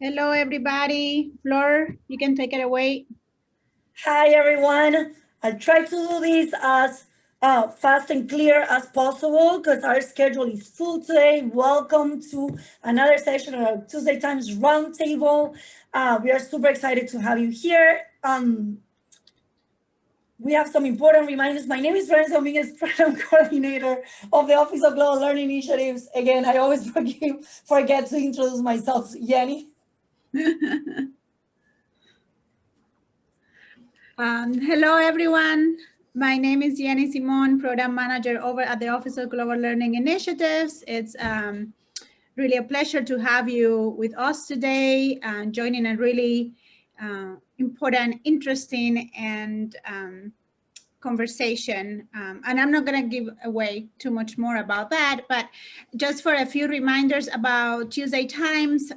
Hello, everybody. Flor, you can take it away. Hi, everyone. I try to do this as fast and clear as possible because our schedule is full today. Welcome to another session of our Tuesday Times Roundtable. We are super excited to have you here. We have some important reminders. My name is Lorenzo Dominguez, Program Coordinator of the Office of Global Learning Initiatives. Again, I always forget to introduce myself. Yanni. Hello, everyone. My name is Yanni Simon, Program Manager over at the Office of Global Learning Initiatives. It's really a pleasure to have you with us today, joining a really important, interesting, and conversation. And I'm not going to give away too much more about that, but just for a few reminders about Tuesday Times,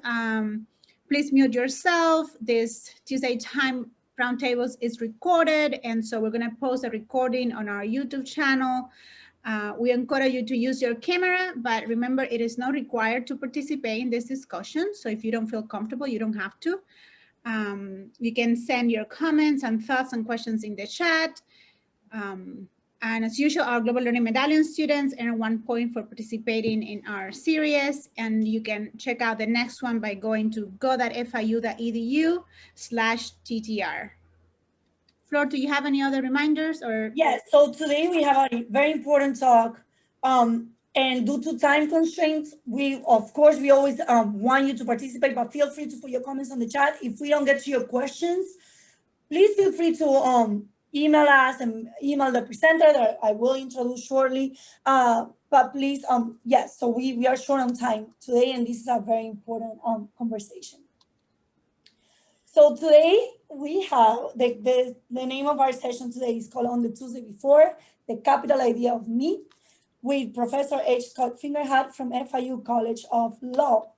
please mute yourself. This Tuesday Time Roundtables is recorded, and so we're going to post a recording on our YouTube channel. We encourage you to use your camera, but remember, it is not required to participate in this discussion. So if you don't feel comfortable, you don't have to. You can send your comments and thoughts and questions in the chat. And as usual, our Global Learning Medallion students earn 1 point for participating in our series. And you can check out the next one by going to go.fiu.edu/TTR. Flor, do you have any other reminders? Yes, so today we have a very important talk. And due to time constraints, we always want you to participate, but feel free to put your comments on the chat. If we don't get to your questions, please feel free to email us and email the presenter that I will introduce shortly. But please, yes, so we are short on time today, and this is a very important conversation. So today we have the name of our session today is called On the Tuesday Before, the Capital Idea of Me, with Professor H. Scott Fingerhut from FIU College of Law.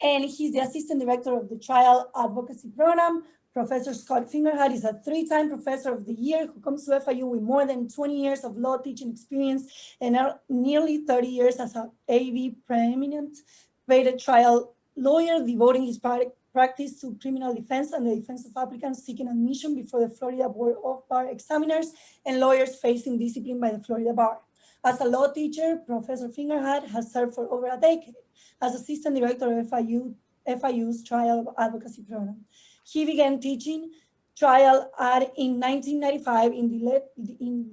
And he's the Assistant Director of the Trial Advocacy Program. Professor Scott Fingerhut is a 3-time Professor of the Year who comes to FIU with more than 20 years of law teaching experience and nearly 30 years as an AV preeminent rated trial lawyer, devoting his practice to criminal defense and the defense of applicants seeking admission before the Florida Board of Bar Examiners and lawyers facing discipline by the Florida Bar. As a law teacher, Professor Fingerhut has served for over a decade as Assistant Director of FIU's Trial Advocacy Program. He began teaching trial in 1995 in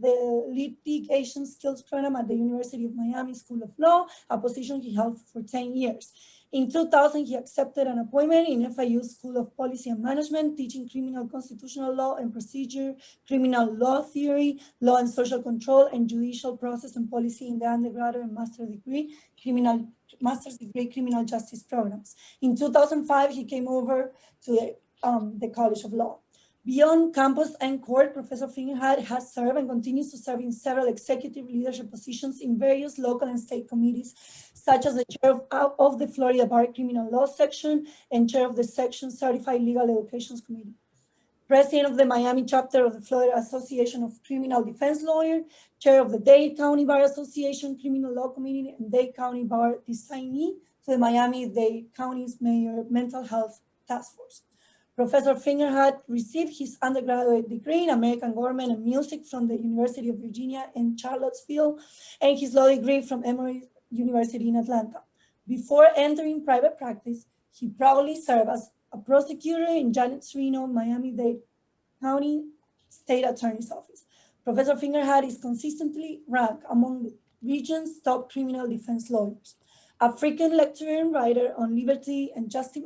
the litigation skills program at the University of Miami School of Law, a position he held for 10 years. In 2000, he accepted an appointment in FIU School of Policy and Management, teaching criminal constitutional law and procedure, criminal law theory, law and social control, and judicial process and policy in the undergraduate and master's degree criminal justice programs. In 2005, he came over to the College of Law. Beyond campus and court, Professor Fingerhut has served and continues to serve in several executive leadership positions in various local and state committees, such as the chair of the Florida Bar Criminal Law Section and chair of the Section Certified Legal Education Committee, president of the Miami chapter of the Florida Association of Criminal Defense Lawyers, chair of the Dade County Bar Association Criminal Law Committee, and Dade County Bar designee to the Miami-Dade County's Mayor Mental Health Task Force. Professor Fingerhut received his undergraduate degree in American Government and Music from the University of Virginia in Charlottesville and his law degree from Emory University in Atlanta. Before entering private practice, he proudly served as a prosecutor in Janet Serino, Miami-Dade County State Attorney's Office. Professor Fingerhut is consistently ranked among the region's top criminal defense lawyers. A frequent lecturer and writer on liberty and justice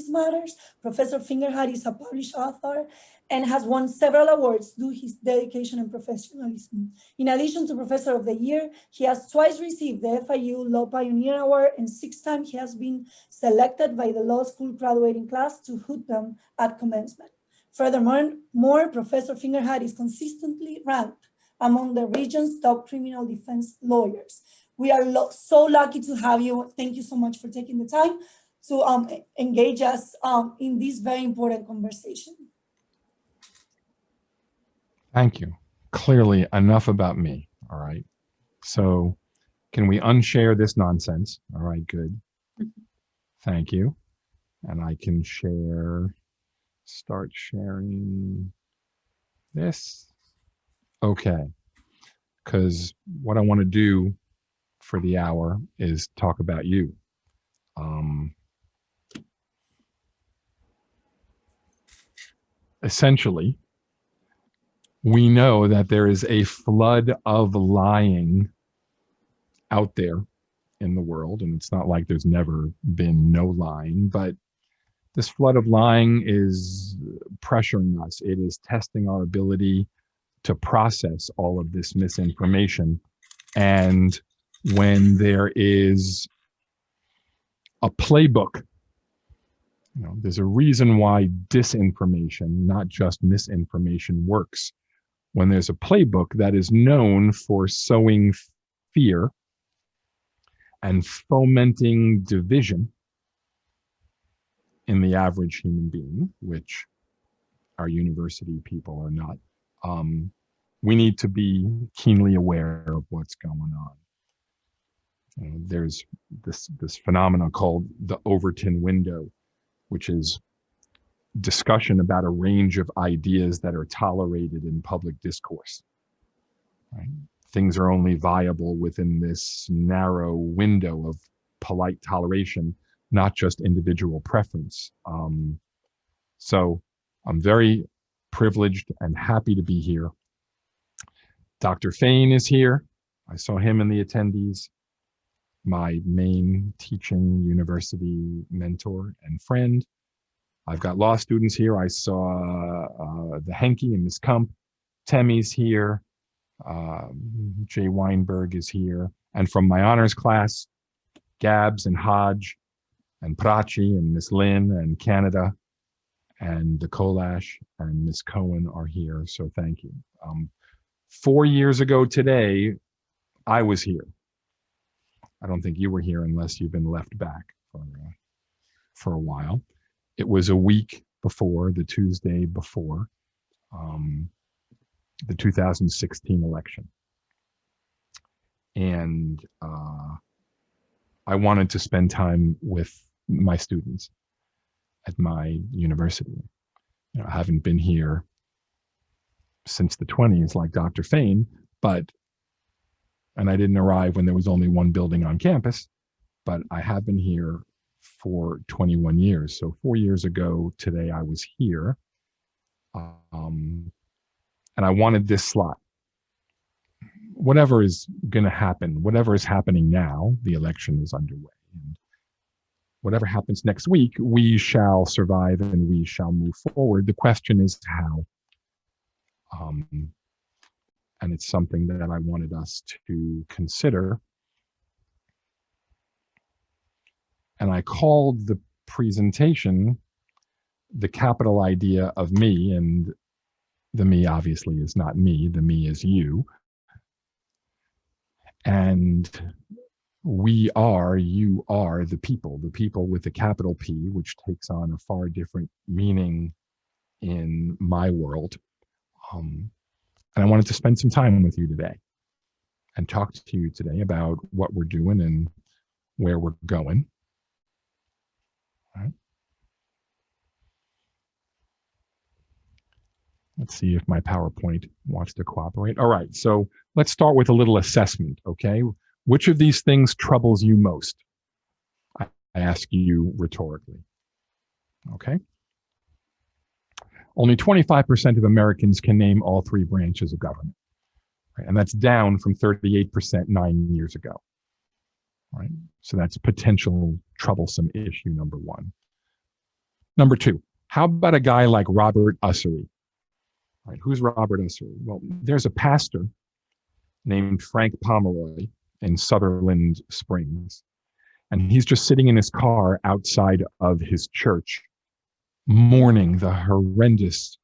matters, Professor Fingerhut is a published author and has won several awards due to his dedication and professionalism. In addition to Professor of the Year, he has twice received the FIU Law Pioneer Award, and 6 times he has been selected by the law school graduating class to hoot them at commencement. Furthermore, Professor Fingerhut is consistently ranked among the region's top criminal defense lawyers. We are so lucky to have you. Thank you so much for taking the time to engage us in this very important conversation. Thank you. Clearly enough about me. All right. So can we unshare this nonsense? All right, good. Thank you. And I can start sharing this. Okay. Because what I want to do for the hour is talk about you. Essentially, we know that there is a flood of lying out there in the world, and it's not like there's never been no lying, but this flood of lying is pressuring us. It is testing our ability to process all of this misinformation. And when there is a playbook, there's a reason why disinformation, not just misinformation, works. When there's a playbook that is known for sowing fear and fomenting division in the average human being, which our university people are not, we need to be keenly aware of what's going on. There's this phenomenon called the Overton window, which is discussion about a range of ideas that are tolerated in public discourse. Right? Things are only viable within this narrow window of polite toleration, not just individual preference. So I'm very privileged and happy to be here. Dr. Fain is here. I saw him in the attendees. My main teaching university mentor and friend. I've got law students here. I saw the Henke and Ms. Kump. Temmie's here. Jay Weinberg is here. And from my honors class, Gabs and Hodge and Prachi and Miss Lynn and Canada and the Kolash and Miss Cohen are here. So thank you. 4 years ago today, I was here. I don't think you were here unless you've been left back for a while. It was a week before, the Tuesday before the 2016 election. And I wanted to spend time with my students at my university. I haven't been here since the 20s like Dr. Fain, and I didn't arrive when there was only one building on campus, but I have been here for 21 years. So 4 years ago today, I was here, and I wanted this slot. Whatever is going to happen, whatever is happening now, the election is underway. And whatever happens next week, we shall survive and we shall move forward. The question is how. And it's something that I wanted us to consider. And I called the presentation the capital idea of me, and the me obviously is not me, the me is you. And we are, you are the people with a capital P, which takes on a far different meaning in my world. And I wanted to spend some time with you today and talk to you today about what we're doing and where we're going. All right. Let's see if my PowerPoint wants to cooperate. All right, so let's start with a little assessment, okay? Which of these things troubles you most? I ask you rhetorically, okay? Only 25% of Americans can name all three branches of government, right? And that's down from 38% 9 years ago, right? So that's potential troublesome issue number one. Number two, how about a guy like Robert Ussery? Right, who's Robert Ussery? Well, there's a pastor named Frank Pomeroy in Sutherland Springs, and he's just sitting in his car outside of his church mourning the horrendous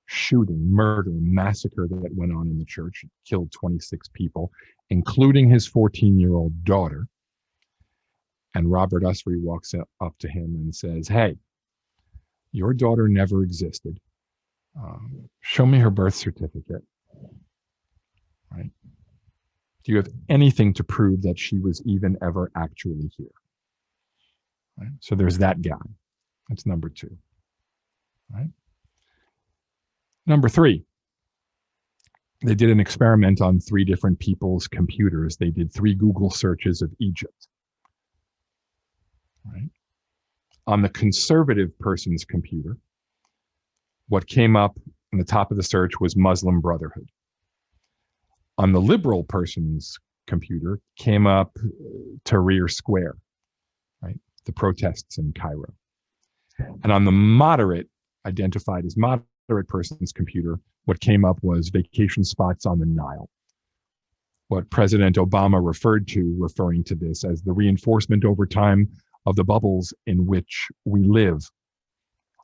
shooting, murder, massacre that went on in the church. It killed 26 people, including his 14-year-old daughter. And Robert Ussery walks up to him and says, "Hey, your daughter never existed. Show me her birth certificate." Right? Do you have anything to prove that she was even ever actually here? Right? So there's that guy. That's number 2. Right? Number 3, they did an experiment on 3 different people's computers. They did 3 Google searches of Egypt. Right? On the conservative person's computer, what came up on the top of the search was Muslim Brotherhood. On the liberal person's computer came up Tahrir Square, right? The protests in Cairo. And on the moderate, identified as moderate person's computer, what came up was vacation spots on the Nile. What President Obama referred to, referring to this as the reinforcement over time of the bubbles in which we live,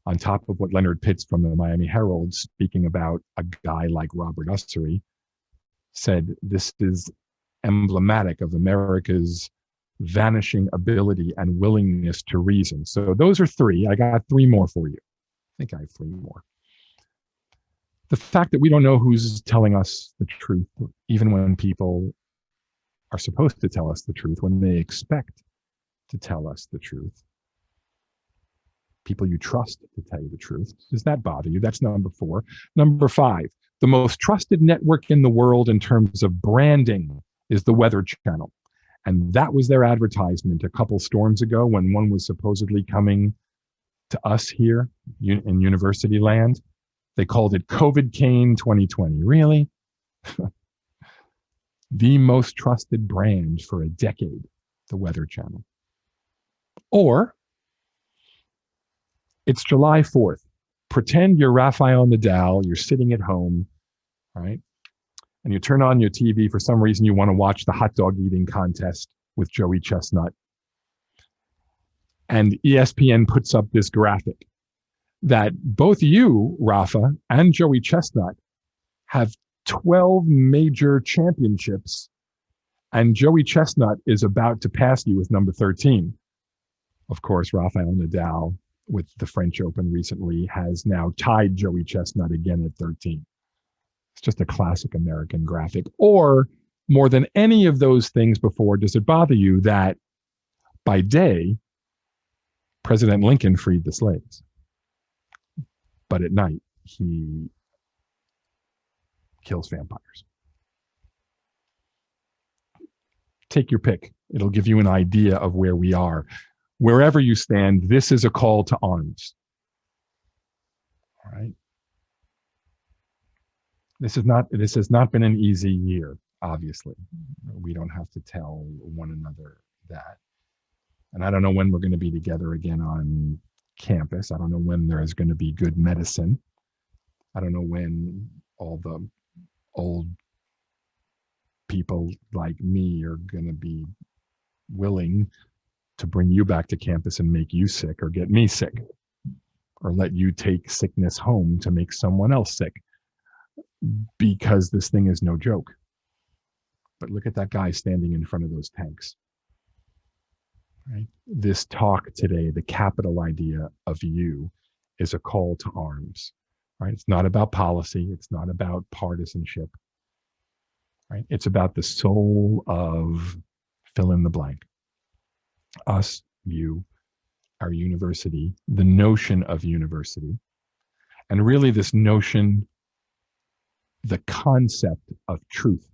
on top of what Leonard Pitts from the Miami Herald, speaking about a guy like Robert Ussery, said this is emblematic of America's vanishing ability and willingness to reason. So those are 3. I got 3 more for you. I think I have 3 more. The fact that we don't know who's telling us the truth, even when people are supposed to tell us the truth, when they expect to tell us the truth. People you trust to tell you the truth. Does that bother you? That's number 4. Number 5, the most trusted network in the world in terms of branding is the Weather Channel. And that was their advertisement a couple storms ago when one was supposedly coming to us here in university land. They called it COVID Cane 2020. Really? The most trusted brand for a decade, the Weather Channel. Or it's July 4th. Pretend you're Rafael Nadal, you're sitting at home, right? And you turn on your TV, for some reason you want to watch the hot dog eating contest with Joey Chestnut. And ESPN puts up this graphic that both you, Rafa, and Joey Chestnut have 12 major championships, and Joey Chestnut is about to pass you with number 13. Of course, Rafael Nadal, with the French Open recently, has now tied Joey Chestnut again at 13. It's just a classic American graphic. Or, more than any of those things before, does it bother you that by day, President Lincoln freed the slaves, but at night, he kills vampires? Take your pick. It'll give you an idea of where we are. Wherever you stand, this is a call to arms. All right. This has not been an easy year, obviously. We don't have to tell one another that. And I don't know when we're going to be together again on campus. I don't know when there is going to be good medicine. I don't know when all the old people like me are going to be willing to bring you back to campus and make you sick, or get me sick, or let you take sickness home to make someone else sick, because this thing is no joke. But look at that guy standing in front of those tanks. Right? This talk today, the capital idea of you, is a call to arms. Right? It's not about policy. It's not about partisanship. Right? It's about the soul of fill in the blank. Us, you, our university, the notion of university, and really this notion, the concept of truth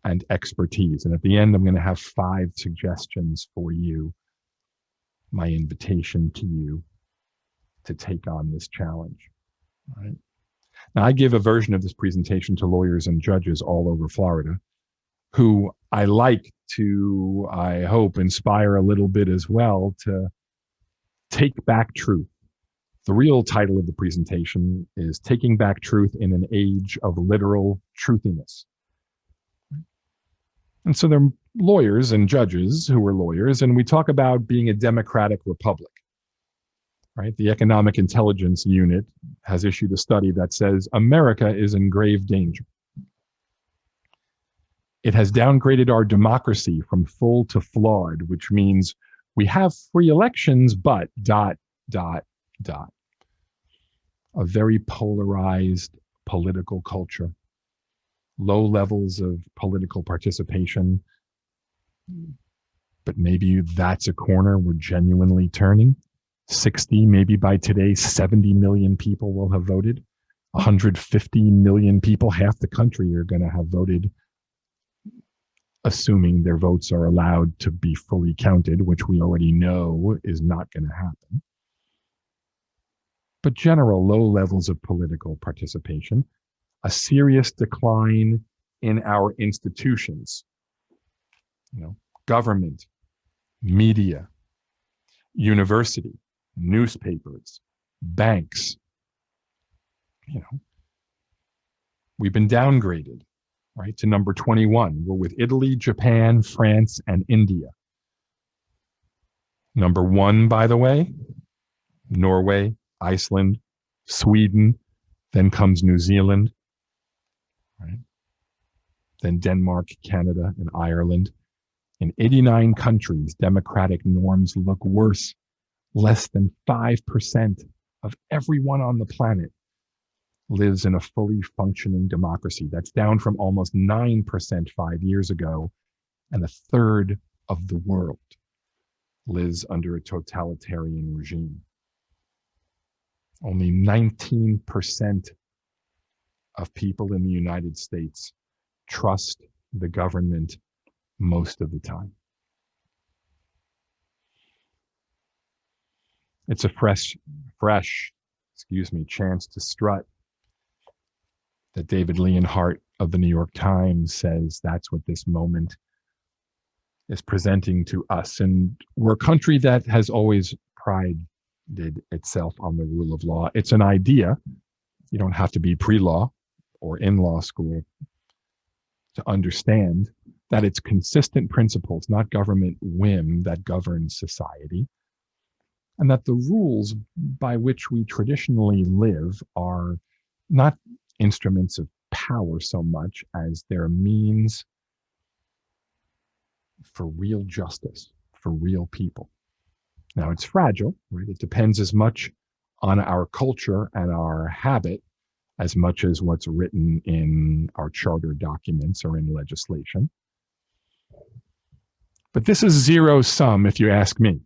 and expertise. And at the end, I'm going to have 5 suggestions for you, my invitation to you to take on this challenge. All right. Now, I give a version of this presentation to lawyers and judges all over Florida, who I like to, I hope, inspire a little bit as well to take back truth. The real title of the presentation is Taking Back Truth in an Age of Literal Truthiness. And so there are lawyers and judges who are lawyers, and we talk about being a democratic republic. Right? The Economic Intelligence Unit has issued a study that says America is in grave danger. It has downgraded our democracy from full to flawed, which means we have free elections, but ... A very polarized political culture, low levels of political participation, but maybe that's a corner we're genuinely turning. 60, maybe by today, 70 million people will have voted. 150 million people, half the country, are going to have voted, assuming their votes are allowed to be fully counted, which we already know is not going to happen. But general low levels of political participation, a serious decline in our institutions, government, media, university, newspapers, banks. We've been downgraded, right, to number 21. We're with Italy, Japan, France, and India. Number 1, by the way, Norway, Iceland, Sweden, then comes New Zealand, right? Then Denmark, Canada, and Ireland. In 89 countries, democratic norms look worse. Less than 5% of everyone on the planet lives in a fully functioning democracy. That's down from almost 9% 5 years ago, and a third of the world lives under a totalitarian regime. Only 19% of people in the United States trust the government most of the time. It's a fresh, chance to strut that David Leonhardt of the New York Times says that's what this moment is presenting to us. And we're a country that has always prided itself on the rule of law. It's an idea. You don't have to be pre-law or in law school to understand that it's consistent principles, not government whim, that govern society, and that the rules by which we traditionally live are not instruments of power so much as they're means for real justice, for real people. Now, it's fragile, right? It depends as much on our culture and our habit as much as what's written in our charter documents or in legislation. But this is zero sum, if you ask me.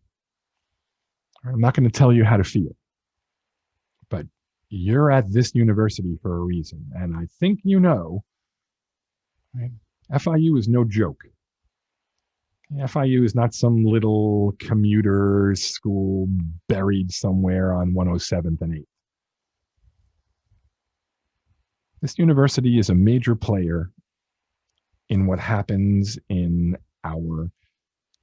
I'm not going to tell you how to feel, but you're at this university for a reason. And I think right? FIU is no joke. FIU is not some little commuter school buried somewhere on 107th and 8th. This university is a major player in what happens in our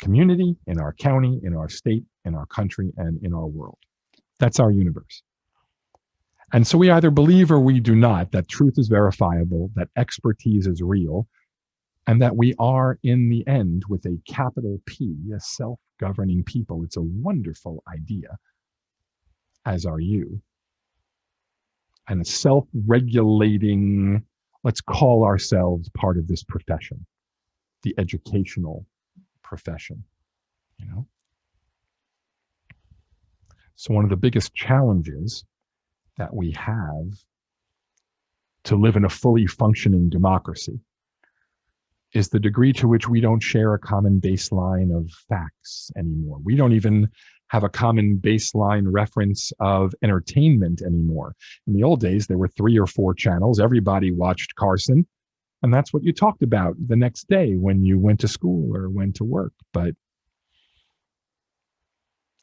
community, in our county, in our state, in our country, and in our world. That's our universe. And so we either believe or we do not that truth is verifiable, that expertise is real, and that we are, in the end, with a capital P, a self-governing people. It's a wonderful idea, as are you. And a self-regulating, let's call ourselves part of this profession, the educational profession, So one of the biggest challenges that we have to live in a fully functioning democracy is the degree to which we don't share a common baseline of facts anymore. We don't even have a common baseline reference of entertainment anymore. In the old days, there were 3 or 4 channels. Everybody watched Carson, and that's what you talked about the next day when you went to school or went to work.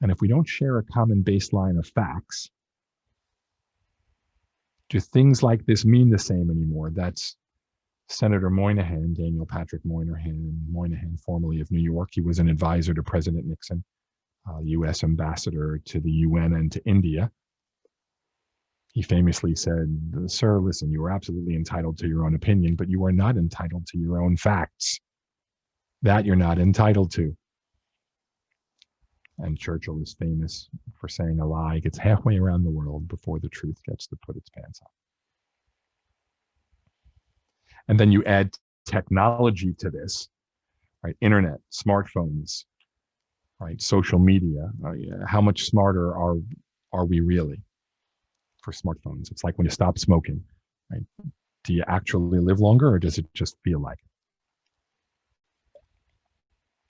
And if we don't share a common baseline of facts, do things like this mean the same anymore? That's Senator Moynihan, Daniel Patrick Moynihan, formerly of New York. He was an advisor to President Nixon, U.S. ambassador to the UN and to India. He famously said, "Sir, listen, you are absolutely entitled to your own opinion, but you are not entitled to your own facts. That you're not entitled to." And Churchill is famous for saying a lie gets halfway around the world before the truth gets to put its pants on. And then you add technology to this, right? Internet, smartphones, right? Social media. How much smarter are we really for smartphones? It's like when you stop smoking, right? Do you actually live longer, or does it just feel like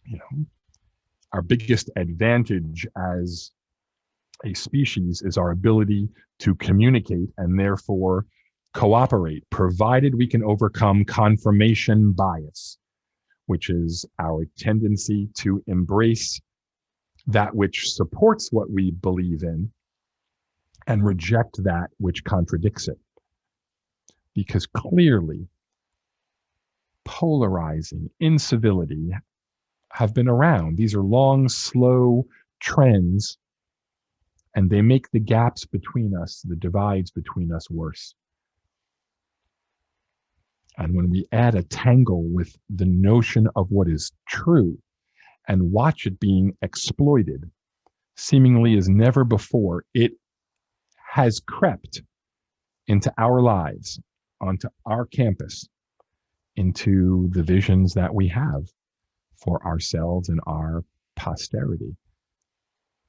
it? Our biggest advantage as A species is our ability to communicate and therefore cooperate, provided we can overcome confirmation bias, which is our tendency to embrace that which supports what we believe in and reject that which contradicts it. Because clearly, polarizing, incivility have been around. These are long, slow trends, and they make the gaps between us, the divides between us, worse. And when we add a tangle with the notion of what is true and watch it being exploited, seemingly as never before, it has crept into our lives, onto our campus, into the visions that we have for ourselves and our posterity.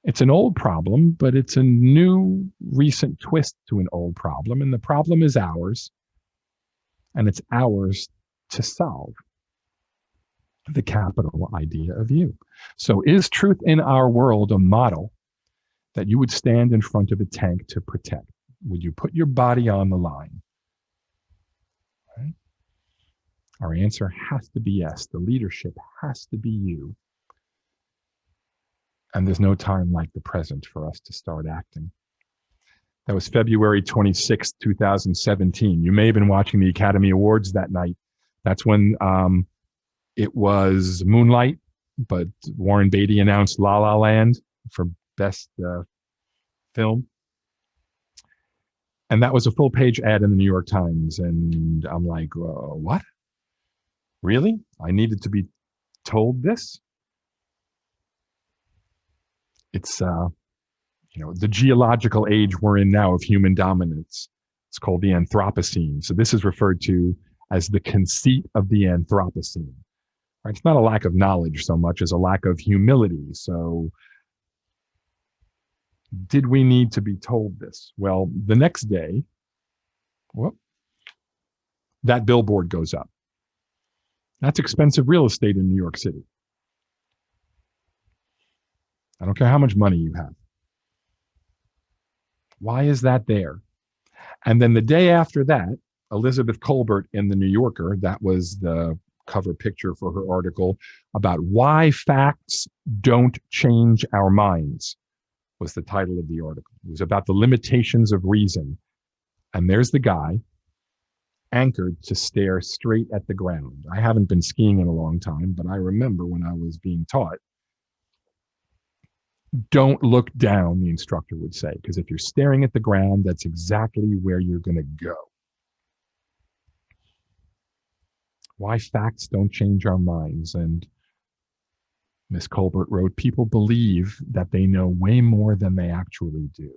It's an old problem, but it's a new, recent twist to an old problem, and the problem is ours, and it's ours to solve. The capital idea of you. So is truth in our world a model that you would stand in front of a tank to protect? Would you put your body on the line? Right? Our answer has to be yes. The leadership has to be you. And there's no time like the present for us to start acting. That was February 26, 2017. You may have been watching the Academy Awards that night. That's when it was Moonlight, but Warren Beatty announced La La Land for best film. And that was a full page ad in the New York Times. And I'm like, what? Really? I needed to be told this? It's, the geological age we're in now of human dominance. It's called the Anthropocene. So this is referred to as the conceit of the Anthropocene. Right? It's not a lack of knowledge so much as a lack of humility. So did we need to be told this? Well, the next day, that billboard goes up. That's expensive real estate in New York City. I don't care how much money you have. Why is that there? And then the day after that, Elizabeth Colbert in The New Yorker, that was the cover picture for her article about why facts don't change our minds, was the title of the article. It was about the limitations of reason. And there's the guy anchored to stare straight at the ground. I haven't been skiing in a long time, but I remember when I was being taught, don't look down, the instructor would say, because if you're staring at the ground, that's exactly where you're going to go. Why facts don't change our minds. And Miss Colbert wrote, people believe that they know way more than they actually do.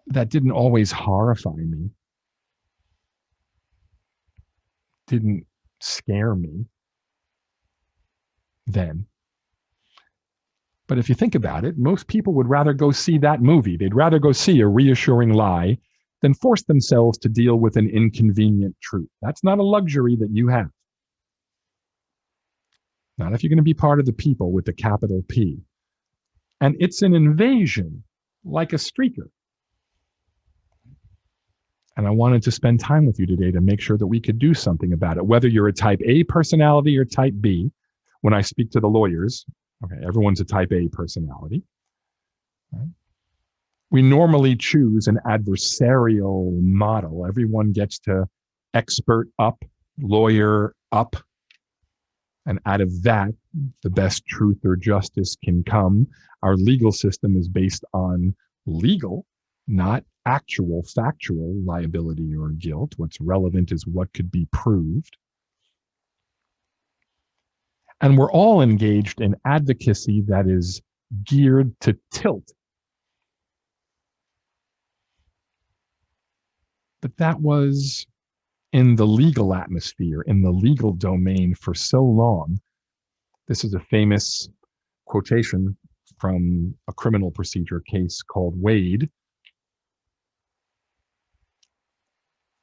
That didn't always horrify me. Didn't scare me then. But if you think about it, most people would rather go see that movie. They'd rather go see a reassuring lie than force themselves to deal with an inconvenient truth. That's not a luxury that you have. Not if you're going to be part of the people with the capital P. And it's an invasion, like a streaker. And I wanted to spend time with you today to make sure that we could do something about it. Whether you're a type A personality or type B, when I speak to the lawyers, okay, everyone's a type A personality. Right? We normally choose an adversarial model. Everyone gets to expert up, lawyer up. And out of that, the best truth or justice can come. Our legal system is based on legal, not actual, factual liability or guilt. What's relevant is what could be proved. And we're all engaged in advocacy that is geared to tilt. But that was in the legal atmosphere, in the legal domain for so long. This is a famous quotation from a criminal procedure case called Wade.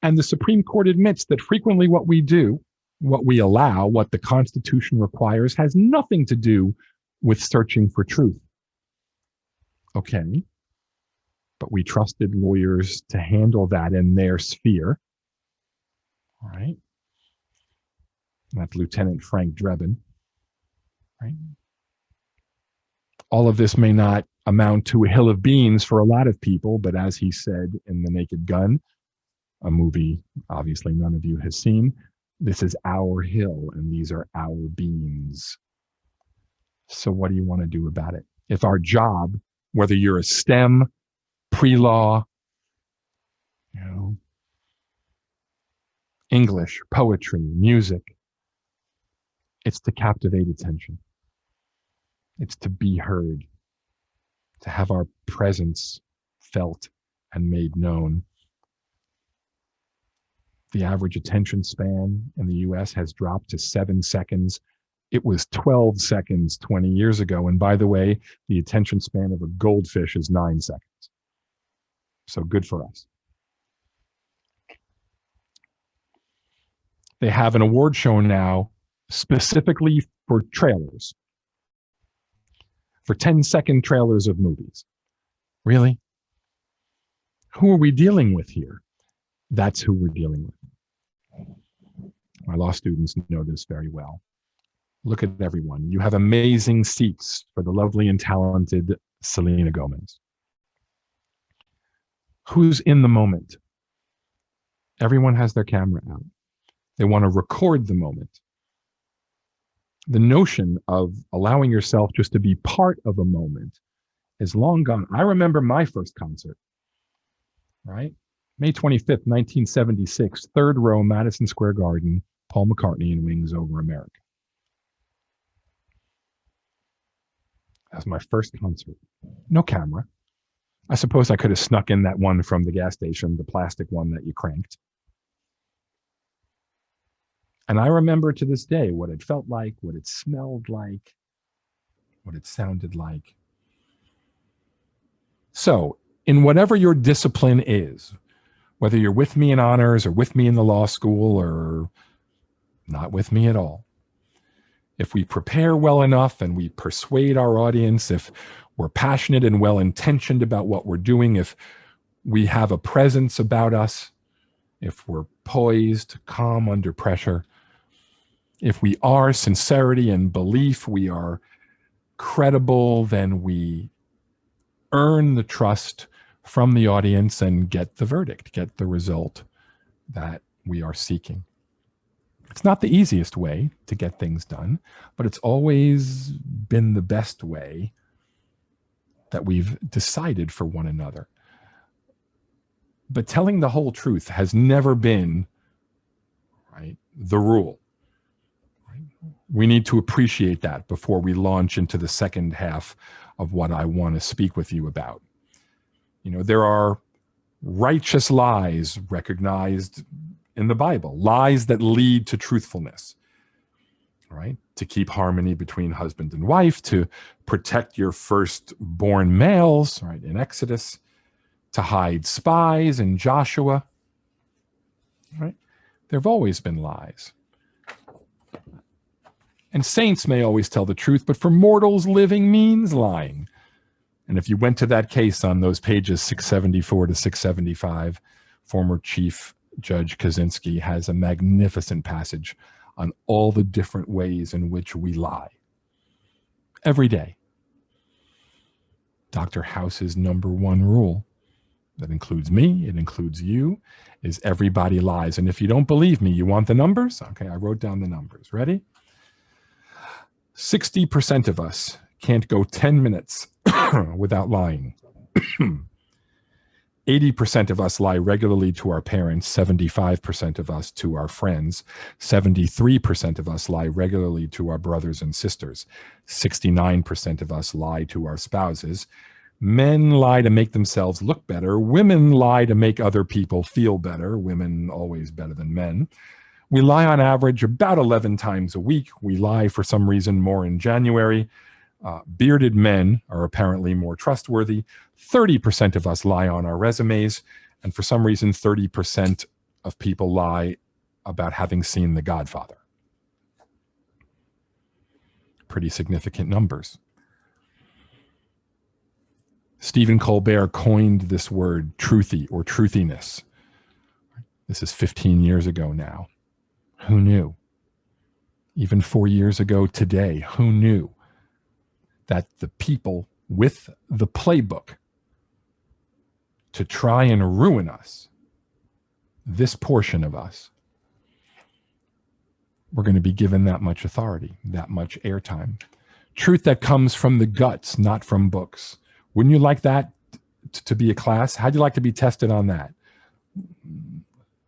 And the Supreme Court admits that frequently what we do, what we allow, what the Constitution requires, has nothing to do with searching for truth. Okay. But we trusted lawyers to handle that in their sphere. All right. That's Lieutenant Frank Drebin. Right. All of this may not amount to a hill of beans for a lot of people, but as he said in The Naked Gun, a movie obviously none of you has seen, this is our hill and these are our beans. So what do you want to do about it? If our job, whether you're a STEM, pre-law, English, poetry, music, it's to captivate attention. It's to be heard, to have our presence felt and made known. The average attention span in the US has dropped to 7 seconds. It was 12 seconds 20 years ago. And by the way, the attention span of a goldfish is 9 seconds. So good for us. They have an award show now specifically for trailers, for 10-second trailers of movies. Really? Who are we dealing with here? That's who we're dealing with. My law students know this very well. Look at everyone. You have amazing seats for the lovely and talented Selena Gomez. Who's in the moment? Everyone has their camera out. They want to record the moment. The notion of allowing yourself just to be part of a moment is long gone. I remember my first concert, right? May 25th, 1976, third row, Madison Square Garden, Paul McCartney and Wings Over America. That was my first concert. No camera. I suppose I could have snuck in that one from the gas station, the plastic one that you cranked. And I remember to this day what it felt like, what it smelled like, what it sounded like. So, in whatever your discipline is, whether you're with me in honors or with me in the law school or not with me at all, if we prepare well enough and we persuade our audience, if we're passionate and well-intentioned about what we're doing, if we have a presence about us, if we're poised, calm under pressure, if we are sincerity and belief, we are credible, then we earn the trust from the audience and get the verdict, get the result that we are seeking. It's not the easiest way to get things done, but it's always been the best way that we've decided for one another. But telling the whole truth has never been, right, the rule. Right? We need to appreciate that before we launch into the second half of what I want to speak with you about. You know, there are righteous lies recognized in the Bible, lies that lead to truthfulness, right? To keep harmony between husband and wife, to protect your firstborn males, right? In Exodus, to hide spies in Joshua, right? There have always been lies. And saints may always tell the truth, but for mortals, living means lying. And if you went to that case on those pages 674 to 675, former Chief Judge Kaczynski has a magnificent passage on all the different ways in which we lie. Every day. Dr. House's #1 rule, that includes me, it includes you, is everybody lies. And if you don't believe me, you want the numbers? Okay, I wrote down the numbers. Ready? 60% of us can't go 10 minutes without lying. 80% of us lie regularly to our parents, 75% of us to our friends, 73% of us lie regularly to our brothers and sisters, 69% of us lie to our spouses. Men lie to make themselves look better. Women lie to make other people feel better. Women always better than men. We lie on average about 11 times a week. We lie for some reason more in January. Bearded men are apparently more trustworthy. 30% of us lie on our resumes. And for some reason, 30% of people lie about having seen The Godfather. Pretty significant numbers. Stephen Colbert coined this word truthy or truthiness. This is 15 years ago now. Who knew? Even 4 years ago today, who knew that the people with the playbook to try and ruin us, this portion of us, we're going to be given that much authority, that much airtime. Truth that comes from the guts, not from books. Wouldn't you like that to be a class? How'd you like to be tested on that?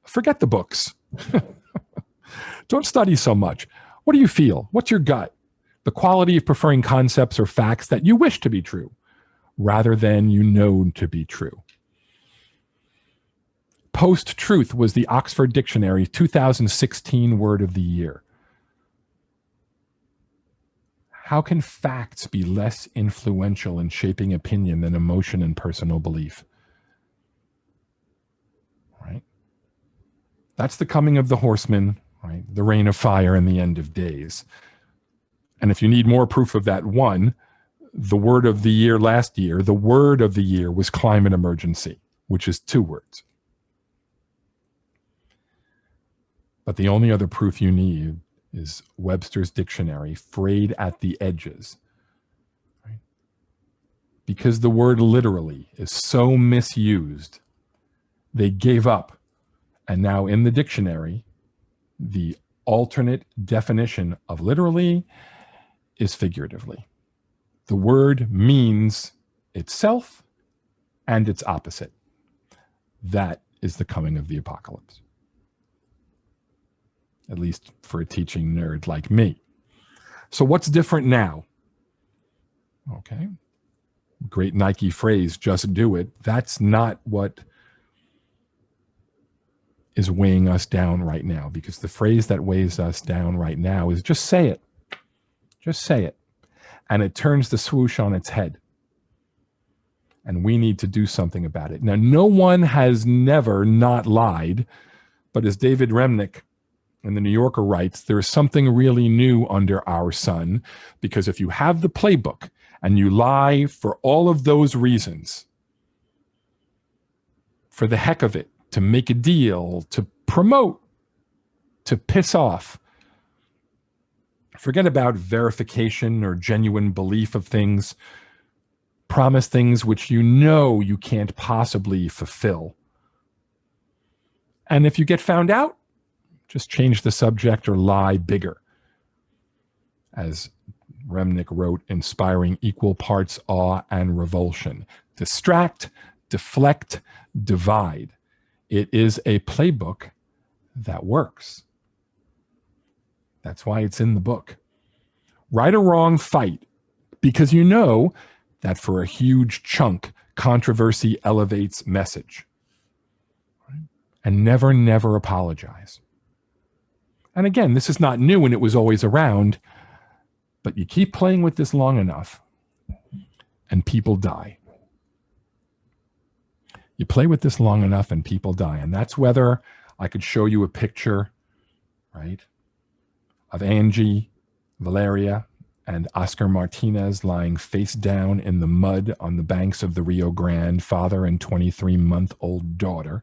Forget the books. Don't study so much. What do you feel? What's your gut? The quality of preferring concepts or facts that you wish to be true rather than you know to be true. Post-truth was the Oxford Dictionary 2016 word of the year. How can facts be less influential in shaping opinion than emotion and personal belief? Right? That's the coming of the horseman, right? The reign of fire and the end of days. And if you need more proof of that, one, the word of the year last year, the word of the year was climate emergency, which is 2 words. But the only other proof you need is Webster's dictionary, frayed at the edges. Right? Because the word literally is so misused, they gave up. And now in the dictionary, the alternate definition of literally is figuratively. The word means itself and its opposite. That is the coming of the apocalypse. At least for a teaching nerd like me. So what's different now? Okay. Great Nike phrase, just do it. That's not what is weighing us down right now, because the phrase that weighs us down right now is just say it. Just say it. And it turns the swoosh on its head. And we need to do something about it. Now, no one has never not lied, but as David Remnick and the New Yorker writes, there is something really new under our sun, because if you have the playbook and you lie for all of those reasons, for the heck of it, to make a deal, to promote, to piss off, forget about verification or genuine belief of things, promise things which you know you can't possibly fulfill. And if you get found out, just change the subject or lie bigger. As Remnick wrote, inspiring equal parts awe and revulsion. Distract, deflect, divide. It is a playbook that works. That's why it's in the book. Right or wrong, fight. Because you know that for a huge chunk, controversy elevates message. And never, never apologize. And again, this is not new and it was always around, but you keep playing with this long enough and people die. You play with this long enough and people die. And that's whether I could show you a picture, right, of Angie, Valeria, and Oscar Martinez lying face down in the mud on the banks of the Rio Grande, father and 23-month-old daughter,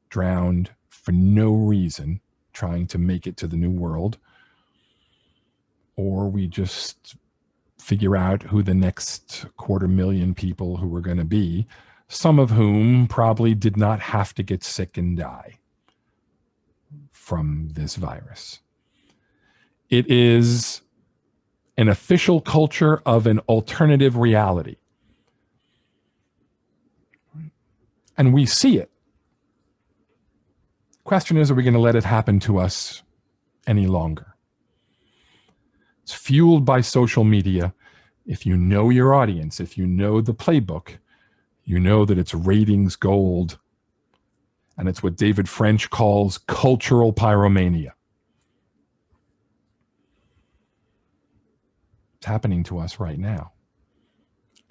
drowned for no reason, trying to make it to the new world, or we just figure out who the next 250,000 people who are going to be, some of whom probably did not have to get sick and die from this virus. It is an official culture of an alternative reality. And we see it. Question is, are we going to let it happen to us any longer? It's fueled by social media. If you know your audience, if you know the playbook, you know that it's ratings gold. And it's what David French calls cultural pyromania. It's happening to us right now.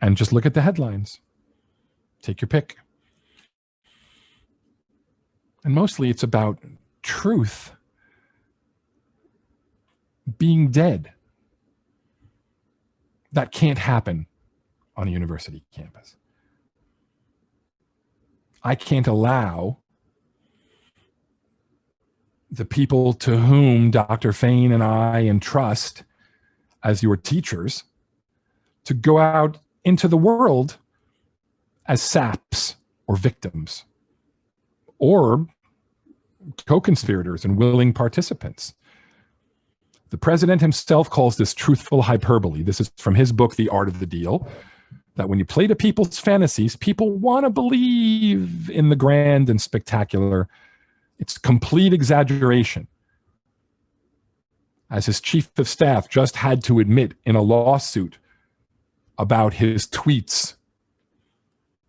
And just look at the headlines. Take your pick. And mostly it's about truth being dead. That can't happen on a university campus. I can't allow the people to whom Dr. Fain and I entrust as your teachers to go out into the world as saps or victims or co-conspirators and willing participants. The president himself calls this truthful hyperbole. This is from his book, The Art of the Deal, that when you play to people's fantasies, people want to believe in the grand and spectacular. It's complete exaggeration. As his chief of staff just had to admit in a lawsuit about his tweets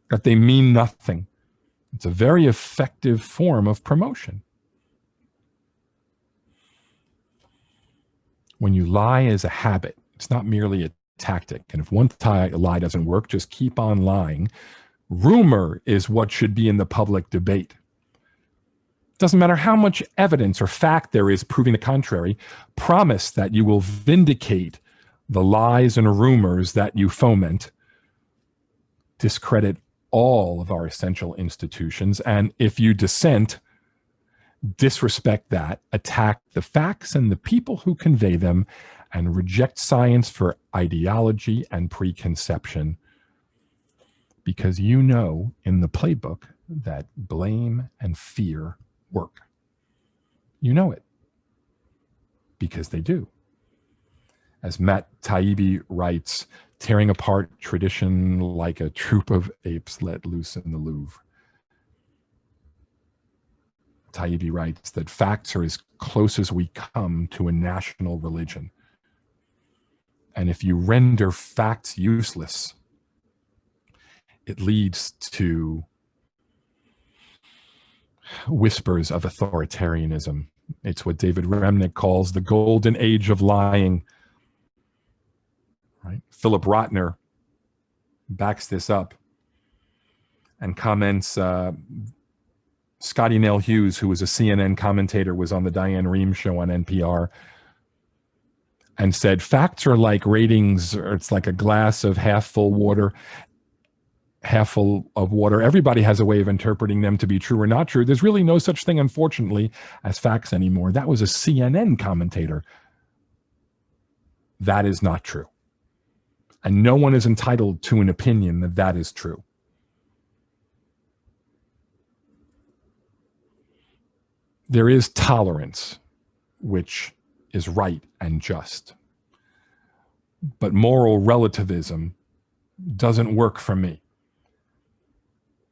that they mean nothing. It's a very effective form of promotion. When you lie as a habit, it's not merely a tactic. And if one lie doesn't work, just keep on lying. Rumor is what should be in the public debate. Doesn't matter how much evidence or fact there is proving the contrary. Promise that you will vindicate the lies and rumors that you foment. Discredit all of our essential institutions. And if you dissent, disrespect that, attack the facts and the people who convey them, and reject science for ideology and preconception. Because you know in the playbook that blame and fear work. You know it. Because they do. As Matt Taibbi writes, tearing apart tradition like a troop of apes let loose in the Louvre. Taibbi writes that facts are as close as we come to a national religion. And if you render facts useless, it leads to whispers of authoritarianism. It's what David Remnick calls the golden age of lying. Right? Philip Rotner backs this up and comments, Scotty Nell Hughes, who was a CNN commentator, was on the Diane Rehm show on NPR and said, facts are like ratings, or it's like a glass of half full of water. Everybody has a way of interpreting them to be true or not true. There's really no such thing, unfortunately, as facts anymore. That was a CNN commentator. That is not true. And no one is entitled to an opinion that that is true. There is tolerance, which is right and just. But moral relativism doesn't work for me.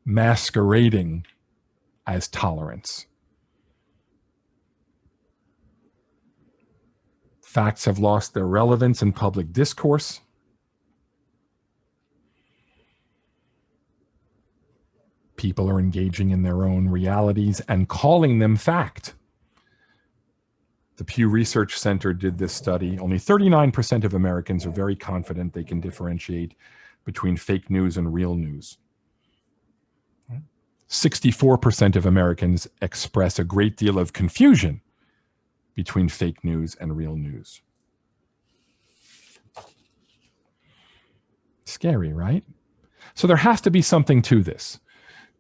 Masquerading as tolerance. Facts have lost their relevance in public discourse. People are engaging in their own realities and calling them fact. The Pew Research Center did this study. Only 39% of Americans are very confident they can differentiate between fake news and real news. 64% of Americans express a great deal of confusion between fake news and real news. Scary, right? So there has to be something to this.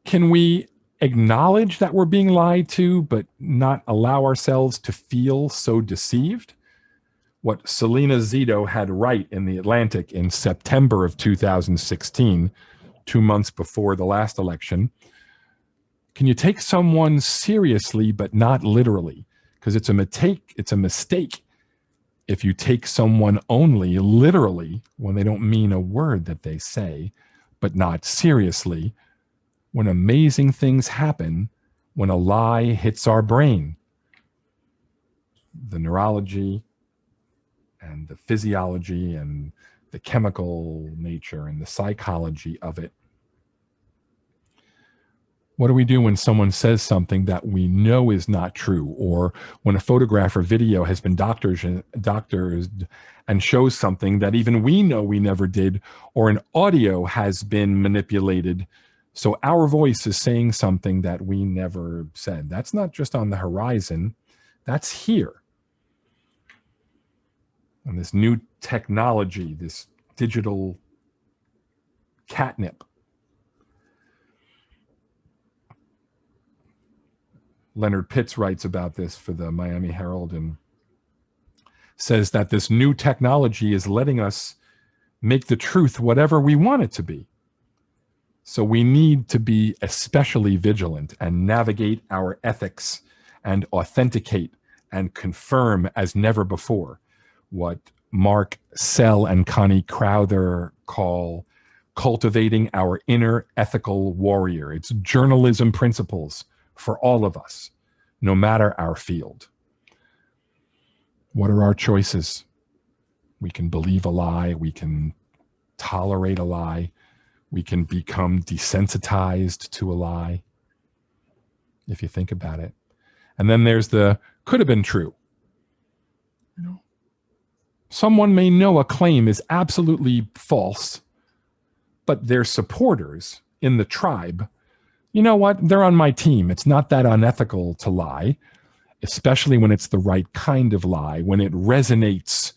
Can we acknowledge that we're being lied to, but not allow ourselves to feel so deceived? What Selena Zito had right in The Atlantic in September of 2016, 2 months before the last election. Can you take someone seriously, but not literally? Because it's a mistake if you take someone only literally when they don't mean a word that they say, but not seriously, when amazing things happen when a lie hits our brain. The neurology and the physiology and the chemical nature and the psychology of it. What do we do when someone says something that we know is not true, or when a photograph or video has been doctored and shows something that even we know we never did, or an audio has been manipulated so our voice is saying something that we never said? That's not just on the horizon, that's here. And this new technology, this digital catnip, Leonard Pitts writes about this for the Miami Herald and says that this new technology is letting us make the truth whatever we want it to be. So we need to be especially vigilant and navigate our ethics and authenticate and confirm as never before what Mark Sell and Connie Crowther call cultivating our inner ethical warrior. It's journalism principles for all of us, no matter our field. What are our choices? We can believe a lie. We can tolerate a lie. We can become desensitized to a lie, if you think about it. And then there's the could have been true. You know, someone may know a claim is absolutely false, but their supporters in the tribe, you know what? They're on my team. It's not that unethical to lie, especially when it's the right kind of lie, when it resonates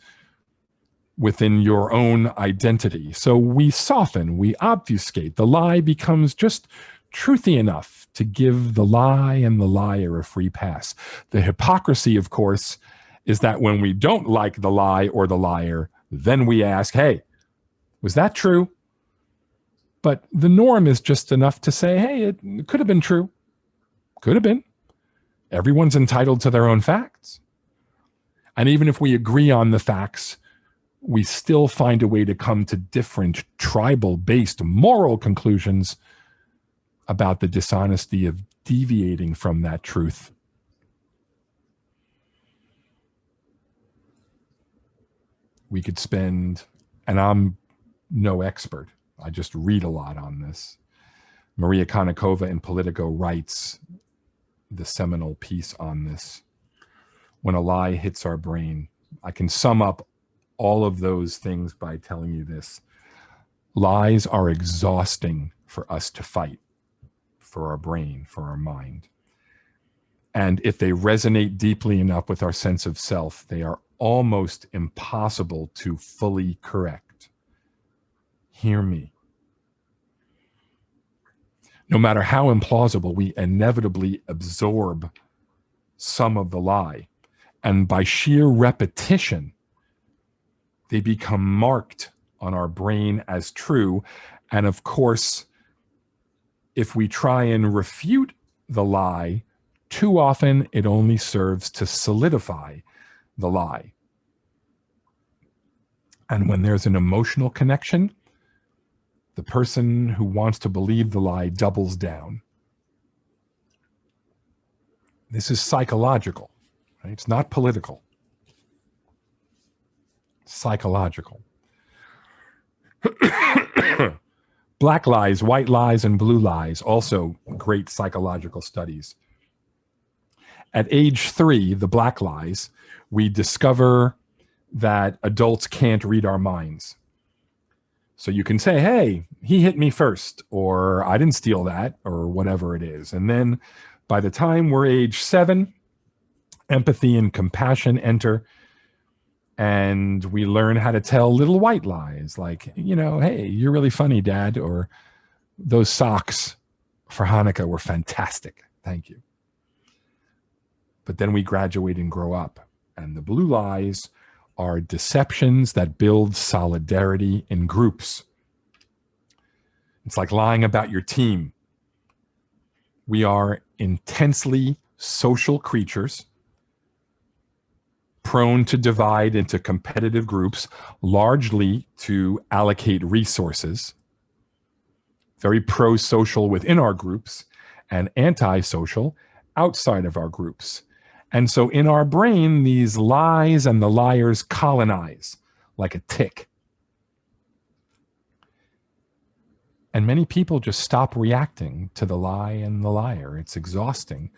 within your own identity. So we soften, we obfuscate. The lie becomes just truthy enough to give the lie and the liar a free pass. The hypocrisy, of course, is that when we don't like the lie or the liar, then we ask, hey, was that true? But the norm is just enough to say, hey, it could have been true. Could have been. Everyone's entitled to their own facts. And even if we agree on the facts, we still find a way to come to different tribal-based moral conclusions about the dishonesty of deviating from that truth. We could spend, and I'm no expert, I just read a lot on this. Maria Konnikova in Politico writes the seminal piece on this. When a lie hits our brain, I can sum up all of those things by telling you this. Lies are exhausting for us to fight, for our brain, for our mind. And if they resonate deeply enough with our sense of self, they are almost impossible to fully correct. Hear me. No matter how implausible, we inevitably absorb some of the lie. And by sheer repetition, they become marked on our brain as true. And of course, if we try and refute the lie, too often it only serves to solidify the lie. And when there's an emotional connection, the person who wants to believe the lie doubles down. This is psychological, right? It's not political. Psychological. Black lies, white lies, and blue lies, also great psychological studies. At age 3, the black lies, we discover that adults can't read our minds. So you can say, hey, he hit me first, or I didn't steal that, or whatever it is. And then by the time we're age 7, empathy and compassion enter, and we learn how to tell little white lies like, you know, hey, you're really funny, Dad, or those socks for Hanukkah were fantastic. Thank you. But then we graduate and grow up. And the blue lies are deceptions that build solidarity in groups. It's like lying about your team. We are intensely social creatures, prone to divide into competitive groups, largely to allocate resources, very pro-social within our groups and anti-social outside of our groups. And so in our brain, these lies and the liars colonize like a tick. And many people just stop reacting to the lie and the liar. It's exhausting.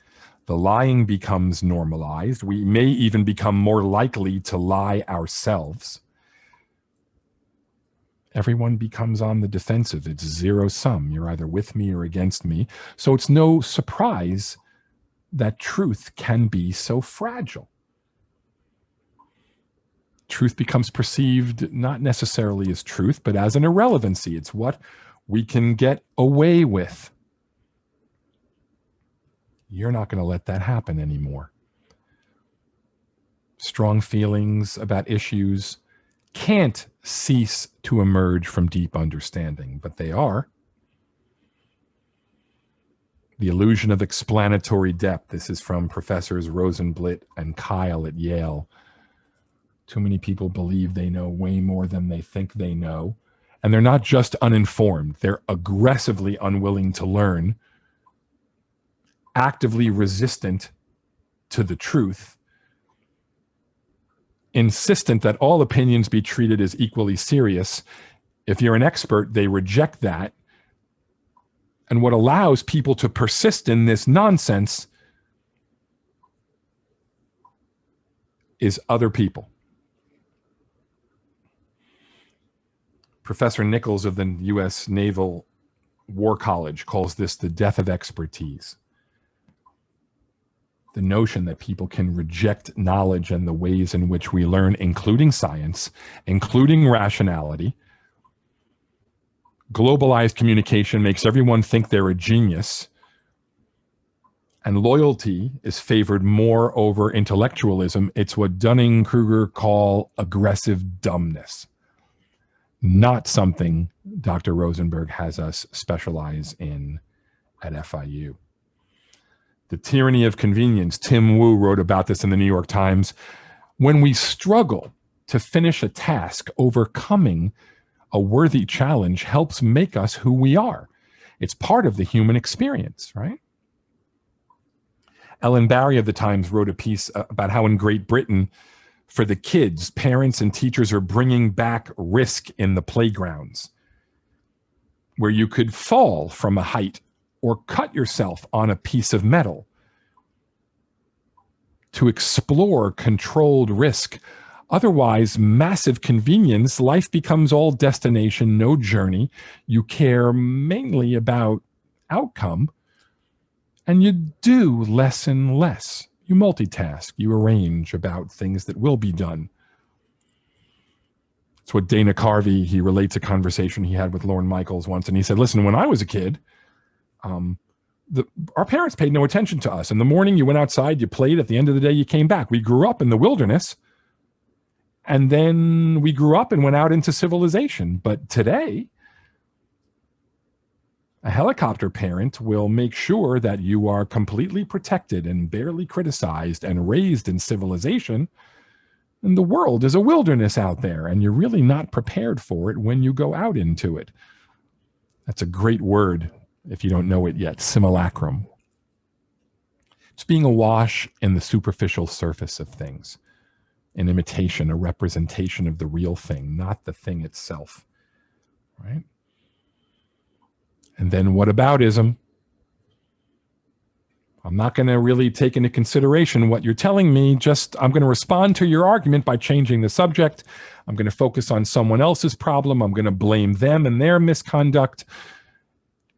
The lying becomes normalized. We may even become more likely to lie ourselves. Everyone becomes on the defensive. It's zero sum. You're either with me or against me. So it's no surprise that truth can be so fragile. Truth becomes perceived not necessarily as truth, but as an irrelevancy. It's what we can get away with. You're not going to let that happen anymore. Strong feelings about issues can't cease to emerge from deep understanding, but they are. The illusion of explanatory depth. This is from Professors Rosenblit and Kyle at Yale. Too many people believe they know way more than they think they know. And they're not just uninformed. They're aggressively unwilling to learn, actively resistant to the truth, insistent that all opinions be treated as equally serious. If you're an expert, they reject that. And what allows people to persist in this nonsense is other people. Professor NICHOLS of the U.S. Naval War College calls this the death of expertise. The notion that people can reject knowledge and the ways in which we learn, including science, including rationality. Globalized communication makes everyone think they're a genius. And loyalty is favored more over intellectualism. It's what Dunning-Kruger call aggressive dumbness. Not something Dr. Rosenberg has us specialize in at FIU. The tyranny of convenience. Tim Wu wrote about this in the New York Times. When we struggle to finish a task, overcoming a worthy challenge helps make us who we are. It's part of the human experience, right? Ellen Barry of the Times wrote a piece about how in Great Britain, for the kids, parents and teachers are bringing back risk in the playgrounds, where you could fall from a height or cut yourself on a piece of metal. To explore controlled risk. Otherwise, massive convenience, life becomes all destination, no journey. You care mainly about outcome, and you do less and less. You multitask, you arrange about things that will be done. It's what Dana Carvey, he relates a conversation he had with Lorne Michaels once, and he said, listen, when I was a kid, our parents paid no attention to us. In the morning, you went outside, you played. At the end of the day, you came back. We grew up in the wilderness, and then we grew up and went out into civilization. But today, a helicopter parent will make sure that you are completely protected and barely criticized and raised in civilization. And the world is a wilderness out there, and you're really not prepared for it when you go out into it. That's a great word if you don't know it yet, simulacrum. It's being awash in the superficial surface of things, an imitation, a representation of the real thing, not the thing itself, right? And then whataboutism. I'm not going to really take into consideration what you're telling me. I'm going to respond to your argument by changing the subject. I'm going to focus on someone else's problem. I'm going to blame them and their misconduct.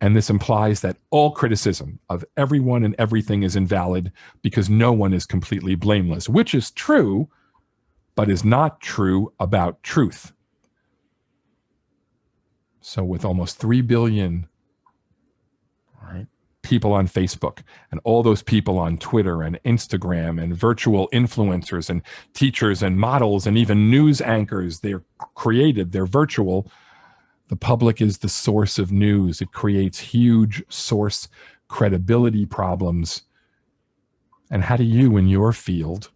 And this implies that all criticism of everyone and everything is invalid because no one is completely blameless, which is true, but is not true about truth. So with almost 3 billion people on Facebook and all those people on Twitter and Instagram and virtual influencers and teachers and models and even news anchors, they're created, they're virtual. The public is the source of news. It creates huge source credibility problems. And how do you in your field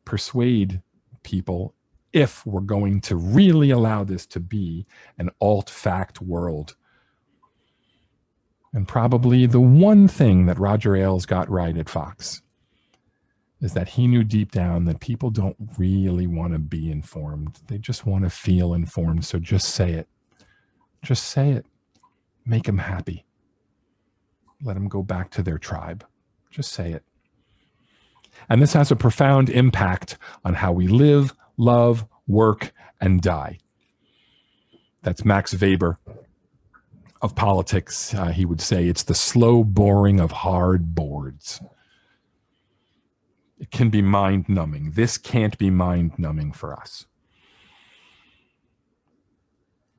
persuade people if we're going to really allow this to be an alt-fact world? And probably the one thing that Roger Ailes got right at Fox is that he knew deep down that people don't really want to be informed. They just want to feel informed. So just say it. Just say it. Make them happy. Let them go back to their tribe. Just say it. And this has a profound impact on how we live, love, work, and die. That's Max Weber of politics. He would say it's the slow boring of hard boards. It can be mind-numbing. This can't be mind-numbing for us.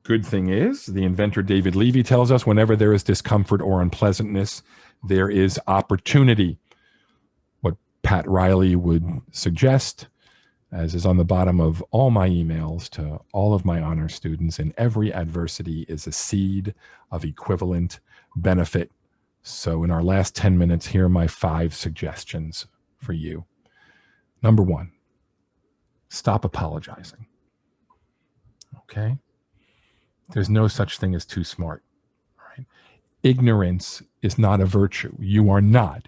Good thing is, the inventor David Levy tells us whenever there is discomfort or unpleasantness, there is opportunity. Pat Riley would suggest, as is on the bottom of all my emails to all of my honor students, in every adversity is a seed of equivalent benefit. So in our last 10 minutes, here are my 5 suggestions for you. Number 1, stop apologizing. Okay? There's no such thing as too smart. Right? Ignorance is not a virtue. You are not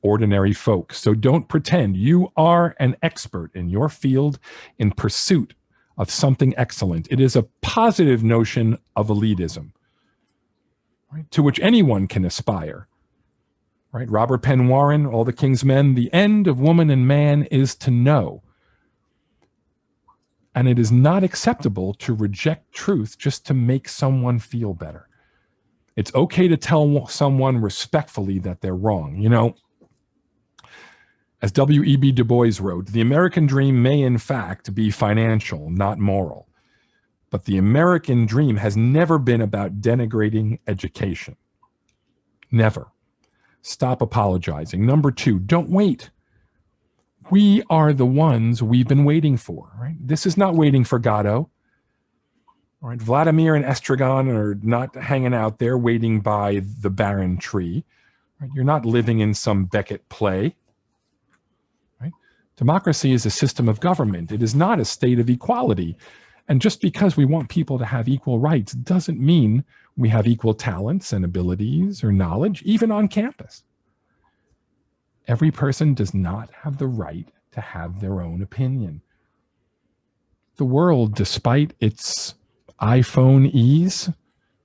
ordinary folk. So don't pretend you are an expert in your field in pursuit of something excellent. It is a positive notion of elitism, right, to which anyone can aspire. Right? Robert Penn Warren, All the King's Men, the end of woman and man is to know. And it is not acceptable to reject truth just to make someone feel better. It's okay to tell someone respectfully that they're wrong. You know, as W.E.B. Du Bois wrote, the American dream may in fact be financial, not moral. But the American dream has never been about denigrating education. Never. Stop apologizing. Number 2, don't wait. We are the ones we've been waiting for, right? This is not waiting for Godot. All right, Vladimir and Estragon are not hanging out there waiting by the barren tree. Right? You're not living in some Beckett play. Right? Democracy is a system of government. It is not a state of equality. And just because we want people to have equal rights doesn't mean we have equal talents and abilities or knowledge, even on campus. Every person does not have the right to have their own opinion. The world, despite its iPhone ease,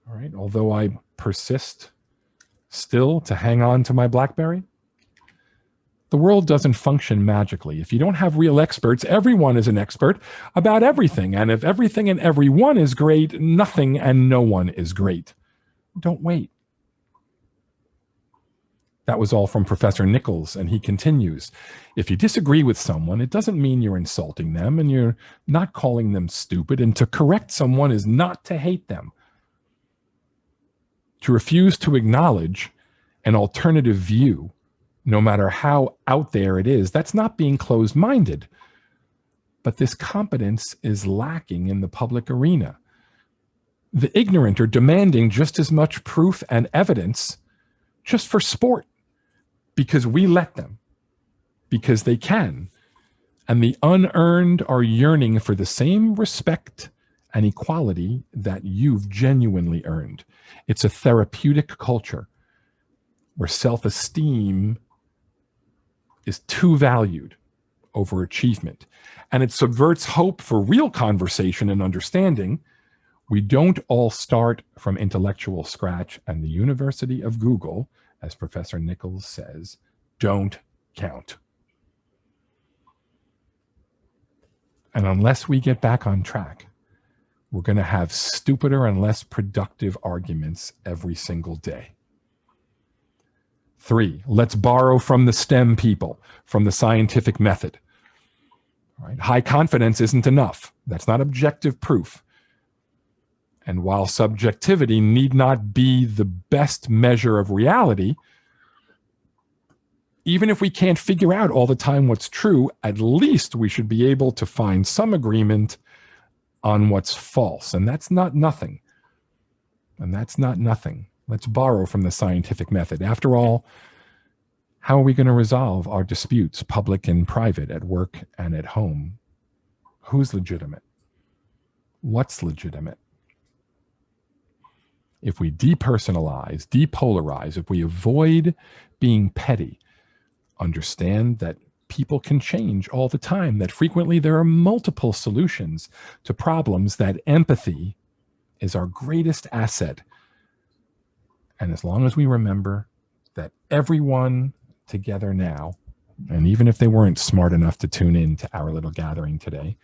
all right, although I persist still to hang on to my BlackBerry, the world doesn't function magically. If you don't have real experts, everyone is an expert about everything. And if everything and everyone is great, nothing and no one is great. Don't wait. That was all from Professor NICHOLS, and he continues, if you disagree with someone, it doesn't mean you're insulting them and you're not calling them stupid, and to correct someone is not to hate them. To refuse to acknowledge an alternative view, no matter how out there it is, that's not being closed-minded. But this competence is lacking in the public arena. The ignorant are demanding just as much proof and evidence just for sport, because we let them, because they can. And the unearned are yearning for the same respect and equality that you've genuinely earned. It's a therapeutic culture where self-esteem is too valued over achievement. And it subverts hope for real conversation and understanding. We don't all start from intellectual scratch, and the University of Google, as Professor NICHOLS says, don't count. And unless we get back on track, we're going to have stupider and less productive arguments every single day. 3, let's borrow from the STEM people, from the scientific method. All right? High confidence isn't enough. That's not objective proof. And while subjectivity need not be the best measure of reality, even if we can't figure out all the time what's true, at least we should be able to find some agreement on what's false. And that's not nothing. And that's not nothing. Let's borrow from the scientific method. After all, how are we going to resolve our disputes, public and private, at work and at home? Who's legitimate? What's legitimate? If we depersonalize, depolarize, if we avoid being petty, understand that people can change all the time, that frequently there are multiple solutions to problems, that empathy is our greatest asset. And as long as we remember that everyone together now, and even if they weren't smart enough to tune in to our little gathering today,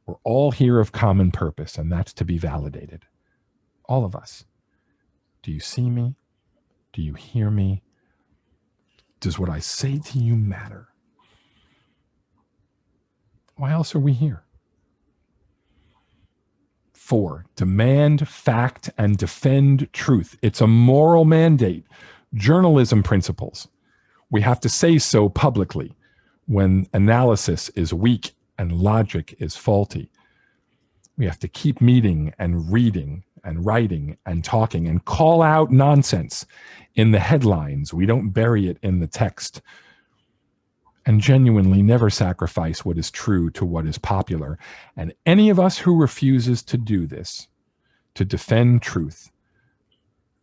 we're all here of common purpose, and that's to be validated. All of us. Do you see me? Do you hear me? Does what I say to you matter? Why else are we here? 4, demand fact and defend truth. It's a moral mandate. Journalism principles. We have to say so publicly when analysis is weak and logic is faulty. We have to keep meeting and reading and writing and talking and call out nonsense in the headlines. We don't bury it in the text. And genuinely never sacrifice what is true to what is popular. And any of us who refuses to do this, to defend truth,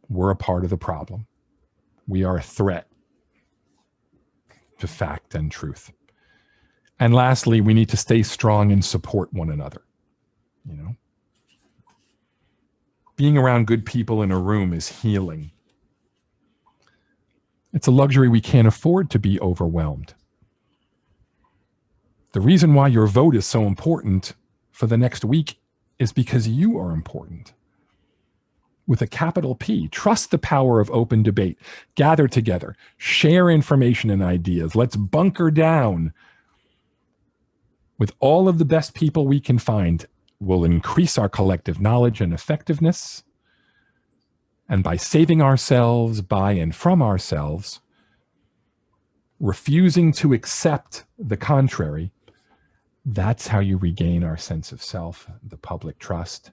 we're a part of the problem. We are a threat to fact and truth. And lastly, we need to stay strong and support one another. You know, being around good people in a room is healing. It's a luxury we can't afford to be overwhelmed. The reason why your vote is so important for the next week is because you are important. With a capital P, trust the power of open debate. Gather together, share information and ideas. Let's bunker down with all of the best people we can find. Will increase our collective knowledge and effectiveness. And by saving ourselves by and from ourselves, refusing to accept the contrary, that's how you regain our sense of self, the public trust.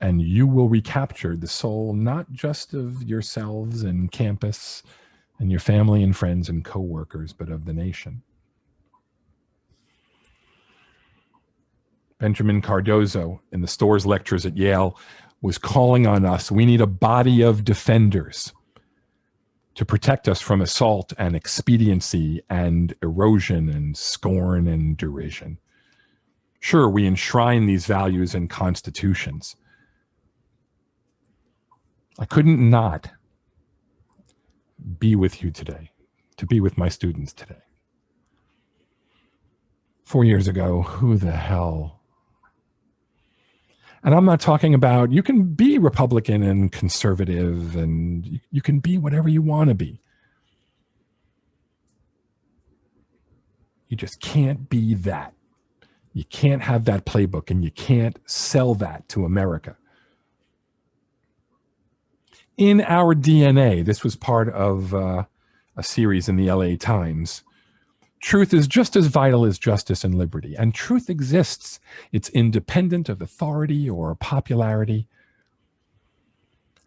And you will recapture the soul, not just of yourselves and campus and your family and friends and coworkers, but of the nation. Benjamin Cardozo in the Storrs lectures at Yale was calling on us. We need a body of defenders to protect us from assault and expediency and erosion and scorn and derision. Sure, we enshrine these values in constitutions. I couldn't not be with you today, to be with my students today. 4 years ago, who the hell? And I'm not talking about, you can be Republican and conservative and you can be whatever you want to be. You just can't be that. You can't have that playbook and you can't sell that to America. In our DNA, this was part of a series in the LA Times. Truth is just as vital as justice and liberty, and truth exists. It's independent of authority or popularity.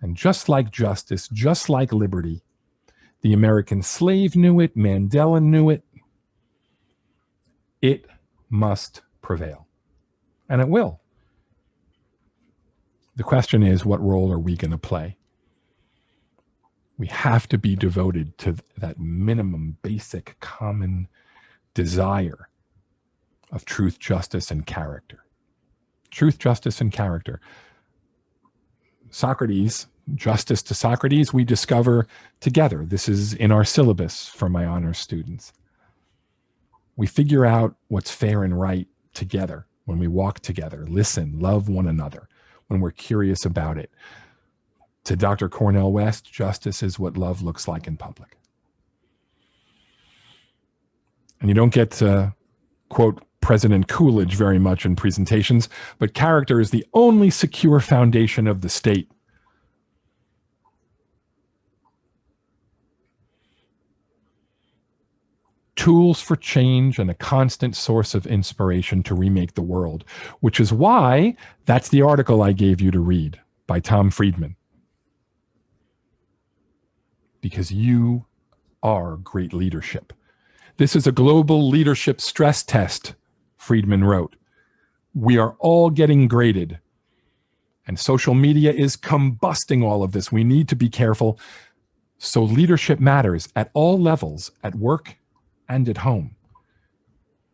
And just like justice, just like liberty, the American slave knew it, Mandela knew it. It must prevail, and it will. The question is, what role are we going to play? We have to be devoted to that minimum, basic, common desire of truth, justice, and character. Truth, justice, and character. Socrates, justice to Socrates, we discover together. This is in our syllabus for my honors students. We figure out what's fair and right together when we walk together, listen, love one another, when we're curious about it. To Dr. Cornel West, justice is what love looks like in public. And you don't get to quote President Coolidge very much in presentations, but character is the only secure foundation of the state. Tools for change and a constant source of inspiration to remake the world, which is why that's the article I gave you to read by Tom Friedman. Because you are great leadership. This is a global leadership stress test, Friedman wrote. We are all getting graded, and social media is combusting all of this. We need to be careful. So leadership matters at all levels, at work and at home.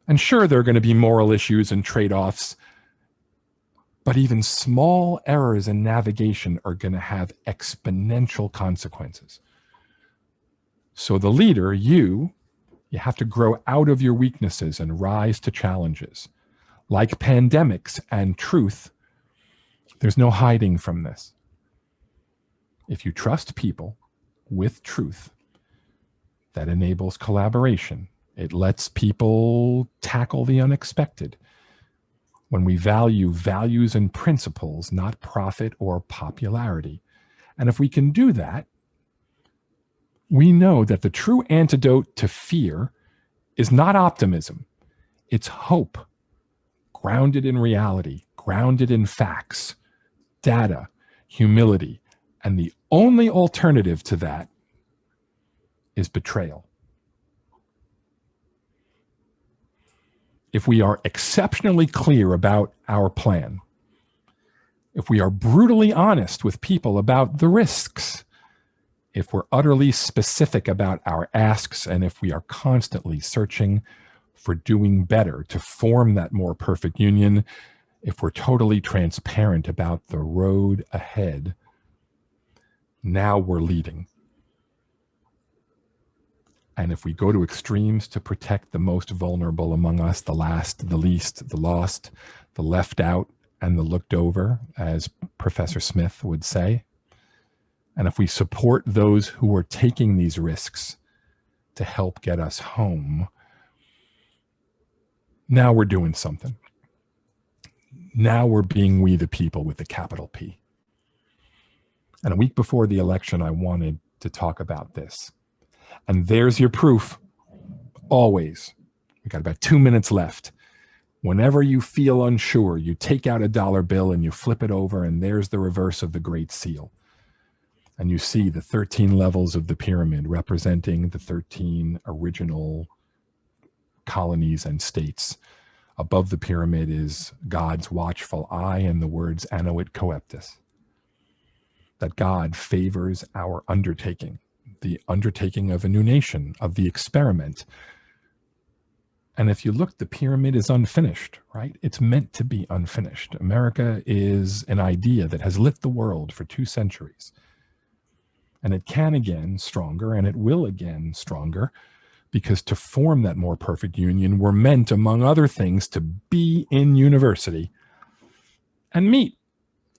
And sure, there are going to be moral issues and trade-offs, but even small errors in navigation are going to have exponential consequences. So the leader, you have to grow out of your weaknesses and rise to challenges. Like pandemics and truth, there's no hiding from this. If you trust people with truth, that enables collaboration. It lets people tackle the unexpected. When we value values and principles, not profit or popularity. And if we can do that, we know that the true antidote to fear is not optimism. It's hope, grounded in reality, grounded in facts, data, humility. And the only alternative to that is betrayal. If we are exceptionally clear about our plan, if we are brutally honest with people about the risks, if we're utterly specific about our asks, and if we are constantly searching for doing better to form that more perfect union, if we're totally transparent about the road ahead, now we're leading. And if we go to extremes to protect the most vulnerable among us, the last, the least, the lost, the left out, and the looked over, as Professor Smith would say, and if we support those who are taking these risks to help get us home, now we're doing something. Now we're being we the people with the capital P. And a week before the election, I wanted to talk about this. And there's your proof, always. We got about 2 minutes left. Whenever you feel unsure, you take out a dollar bill and you flip it over, and there's the reverse of the Great Seal. And you see the 13 levels of the pyramid representing the 13 original colonies and states. Above the pyramid is God's watchful eye and the words annuit coeptus. That God favors our undertaking, the undertaking of a new nation, of the experiment. And if you look, the pyramid is unfinished, right? It's meant to be unfinished. America is an idea that has lit the world for 2 centuries. And it can again stronger, and it will again stronger, because to form that more perfect union, we're meant, among other things, to be in university and meet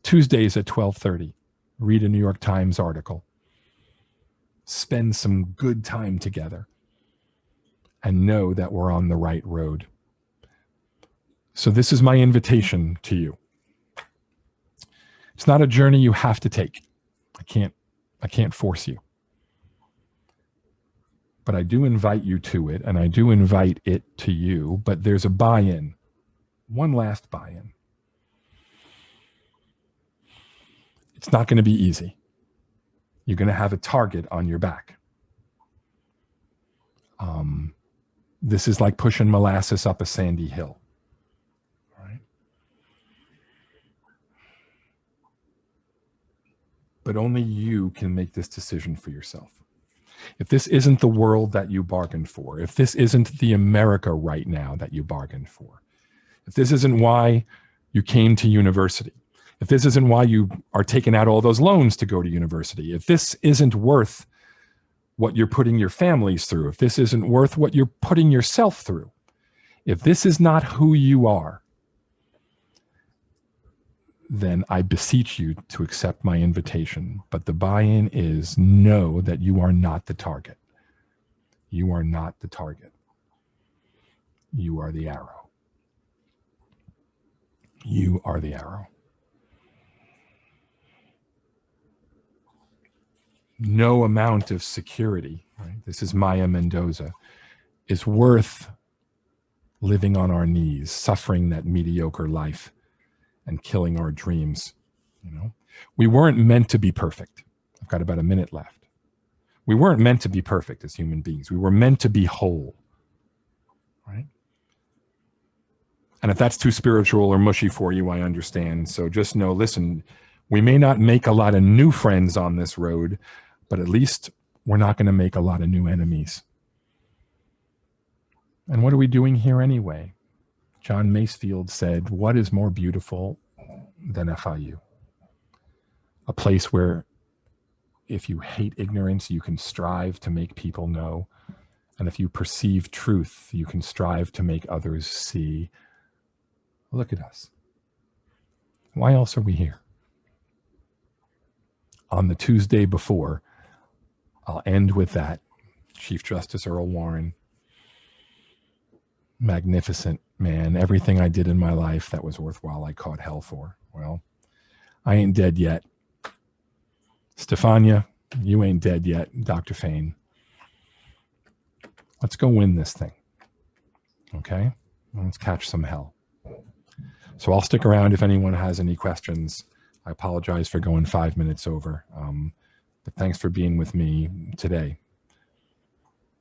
Tuesdays at 12:30. Read a New York Times article. Spend some good time together and know that we're on the right road. So this is my invitation to you. It's not a journey you have to take. I can't force you. But I do invite you to it, and I do invite it to you, but there's a buy-in. One last buy-in. It's not going to be easy. You're going to have a target on your back. This is like pushing molasses up a sandy hill. Right? But only you can make this decision for yourself. If this isn't the world that you bargained for, if this isn't the America right now that you bargained for, if this isn't why you came to university, if this isn't why you are taking out all those loans to go to university, if this isn't worth what you're putting your families through, if this isn't worth what you're putting yourself through, if this is not who you are, then I beseech you to accept my invitation. But the buy-in is know that you are not the target. You are not the target. You are the arrow. You are the arrow. No amount of security, right? This is Maya Mendoza, is worth living on our knees, suffering that mediocre life and killing our dreams. You know, we weren't meant to be perfect. I've got about a minute left. We weren't meant to be perfect as human beings. We were meant to be whole, right? And if that's too spiritual or mushy for you, I understand. So just know, listen, we may not make a lot of new friends on this road, but at least we're not going to make a lot of new enemies. And what are we doing here anyway? John Masefield said, what is more beautiful than FIU? A place where if you hate ignorance, you can strive to make people know. And if you perceive truth, you can strive to make others see. Look at us. Why else are we here? On the Tuesday before, I'll end with that. Chief Justice Earl Warren, magnificent man. Everything I did in my life that was worthwhile, I caught hell for. Well, I ain't dead yet. Stefania, you ain't dead yet. Dr. Fain, Let's go win this thing. Okay, let's catch some hell. So I'll stick around if anyone has any questions. I apologize for going 5 minutes over, but thanks for being with me today.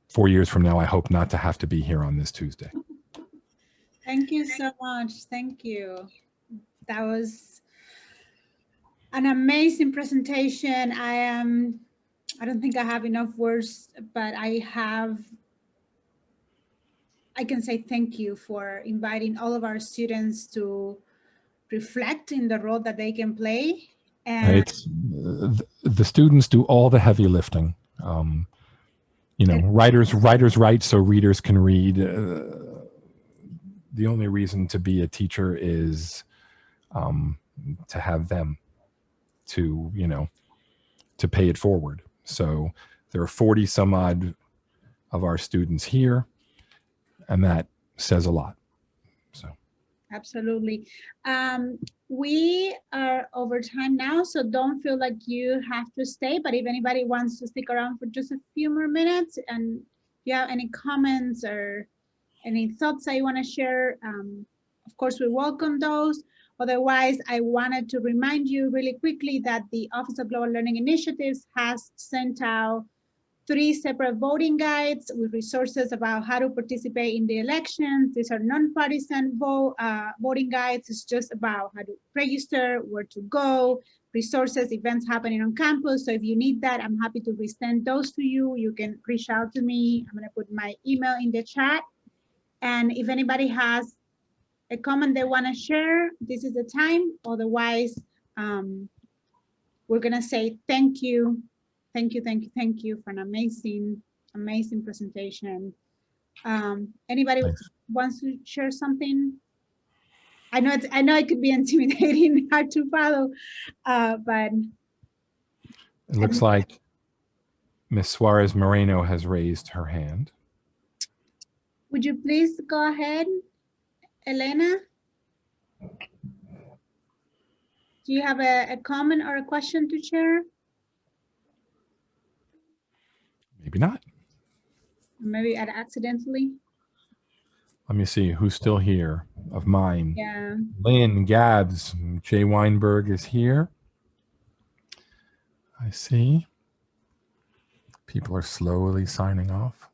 4 years from now, I hope not to have to be here on this Tuesday. Thank you so much. Thank you. That was an amazing presentation. I don't think I have enough words, but I can say thank you for inviting all of our students to reflect in the role that they can play. And it's, the students do all the heavy lifting. You know, writers write so readers can read. The only reason to be a teacher is to have them to, you know, to pay it forward. So there are 40 some odd of our students here, and that says a lot. So absolutely. We are over time now, so don't feel like you have to stay, but if anybody wants to stick around for just a few more minutes, and if you have any comments or any thoughts that you want to share, of course, we welcome those. Otherwise, I wanted to remind you really quickly that the Office of Global Learning Initiatives has sent out 3 separate voting guides with resources about how to participate in the elections. These are non-partisan voting guides. It's just about how to register, where to go, resources, events happening on campus. So if you need that, I'm happy to resend those to you. You can reach out to me. I'm going to put my email in the chat. And if anybody has a comment they want to share, this is the time. Otherwise, we're going to say thank you. Thank you, thank you, thank you for an amazing, amazing presentation. Anybody wants to share something? I know it could be intimidating, hard to follow, but it looks like Ms. Suarez Moreno has raised her hand. Would you please go ahead, Elena? Do you have a comment or a question to share? Maybe not. Maybe accidentally. Let me see who's still here of mine. Yeah. Lynn, Gabs, Jay Weinberg is here. I see. People are slowly signing off.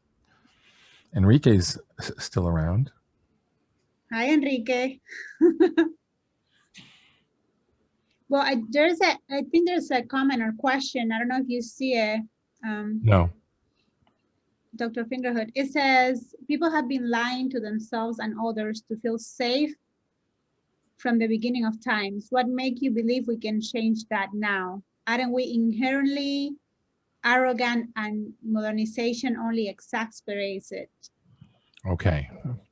Enrique's still around. Hi, Enrique. Well, I think there's a comment or question. I don't know if you see it. No. Dr. Fingerhut. It says, people have been lying to themselves and others to feel safe from the beginning of times. What makes you believe we can change that now? Aren't we inherently arrogant and modernization only exacerbates it? Okay.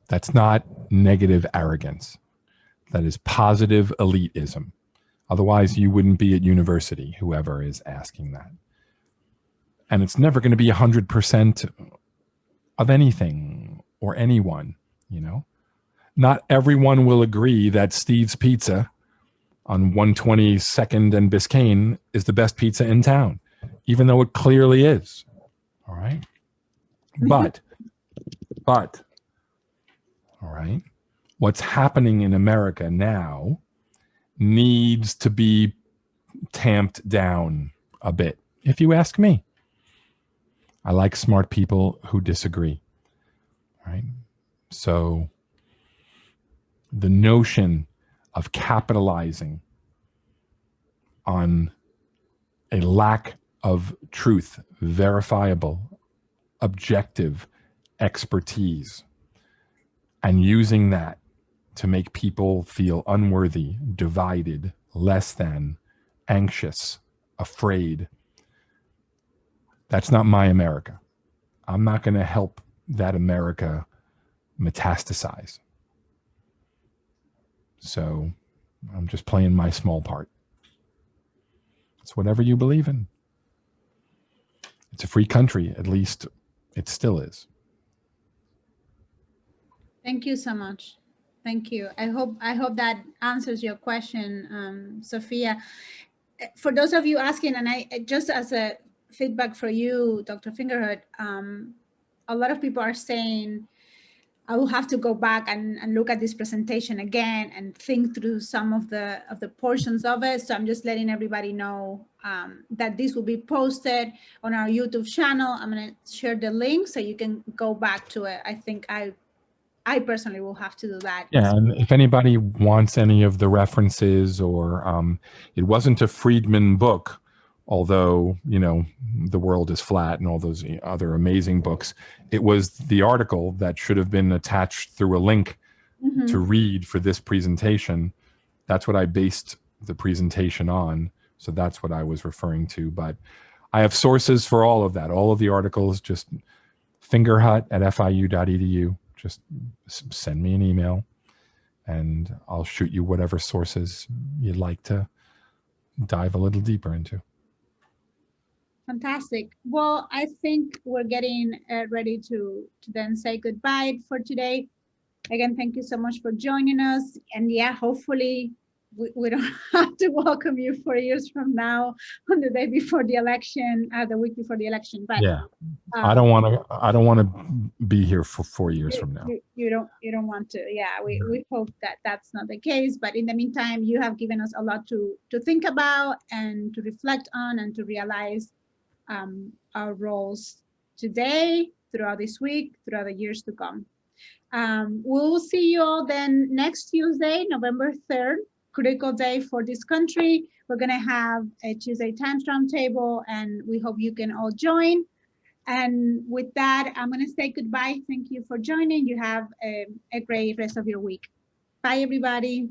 That's not negative arrogance. That is positive elitism. Otherwise, you wouldn't be at university, whoever is asking that. And it's never going to be 100% of anything or anyone, you know. Not everyone will agree that Steve's Pizza on 122nd and Biscayne is the best pizza in town, even though it clearly is. All right. But, all right, what's happening in America now needs to be tamped down a bit, if you ask me. I like smart people who disagree, right? So the notion of capitalizing on a lack of truth, verifiable, objective expertise, and using that to make people feel unworthy, divided, less than, anxious, afraid. That's not my America. I'm not going to help that America metastasize. So I'm just playing my small part. It's whatever you believe in. It's a free country, at least it still is. Thank you so much. Thank you. I hope that answers your question, Sophia. For those of you asking, and I just as a feedback for you, Dr. Fingerhut, a lot of people are saying, I will have to go back and look at this presentation again and think through some of the portions of it. So I'm just letting everybody know that this will be posted on our YouTube channel. I'm going to share the link so you can go back to it. I think I personally will have to do that. Yeah, and if anybody wants any of the references, or it wasn't a Friedman book, although, you know, The World is Flat and all those other amazing books, it was the article that should have been attached through a link to read for this presentation. That's what I based the presentation on. So that's what I was referring to. But I have sources for all of that. All of the articles, just fingerhut@fiu.edu. Just send me an email and I'll shoot you whatever sources you'd like to dive a little deeper into. Fantastic. Well, I think we're getting ready to then say goodbye for today. Again, thank you so much for joining us. And yeah, hopefully we don't have to welcome you 4 years from now on the day before the election, the week before the election. But yeah, I don't want to be here for 4 years from now. You don't want to. Yeah, we hope that that's not the case. But in the meantime, you have given us a lot to think about and to reflect on and to realize our roles today, throughout this week, throughout the years to come. We'll see you all then next Tuesday, November 3rd, critical day for this country. We're going to have a Tuesday Times Roundtable, and we hope you can all join. And with that, I'm going to say goodbye. Thank you for joining. You have a great rest of your week. Bye, everybody.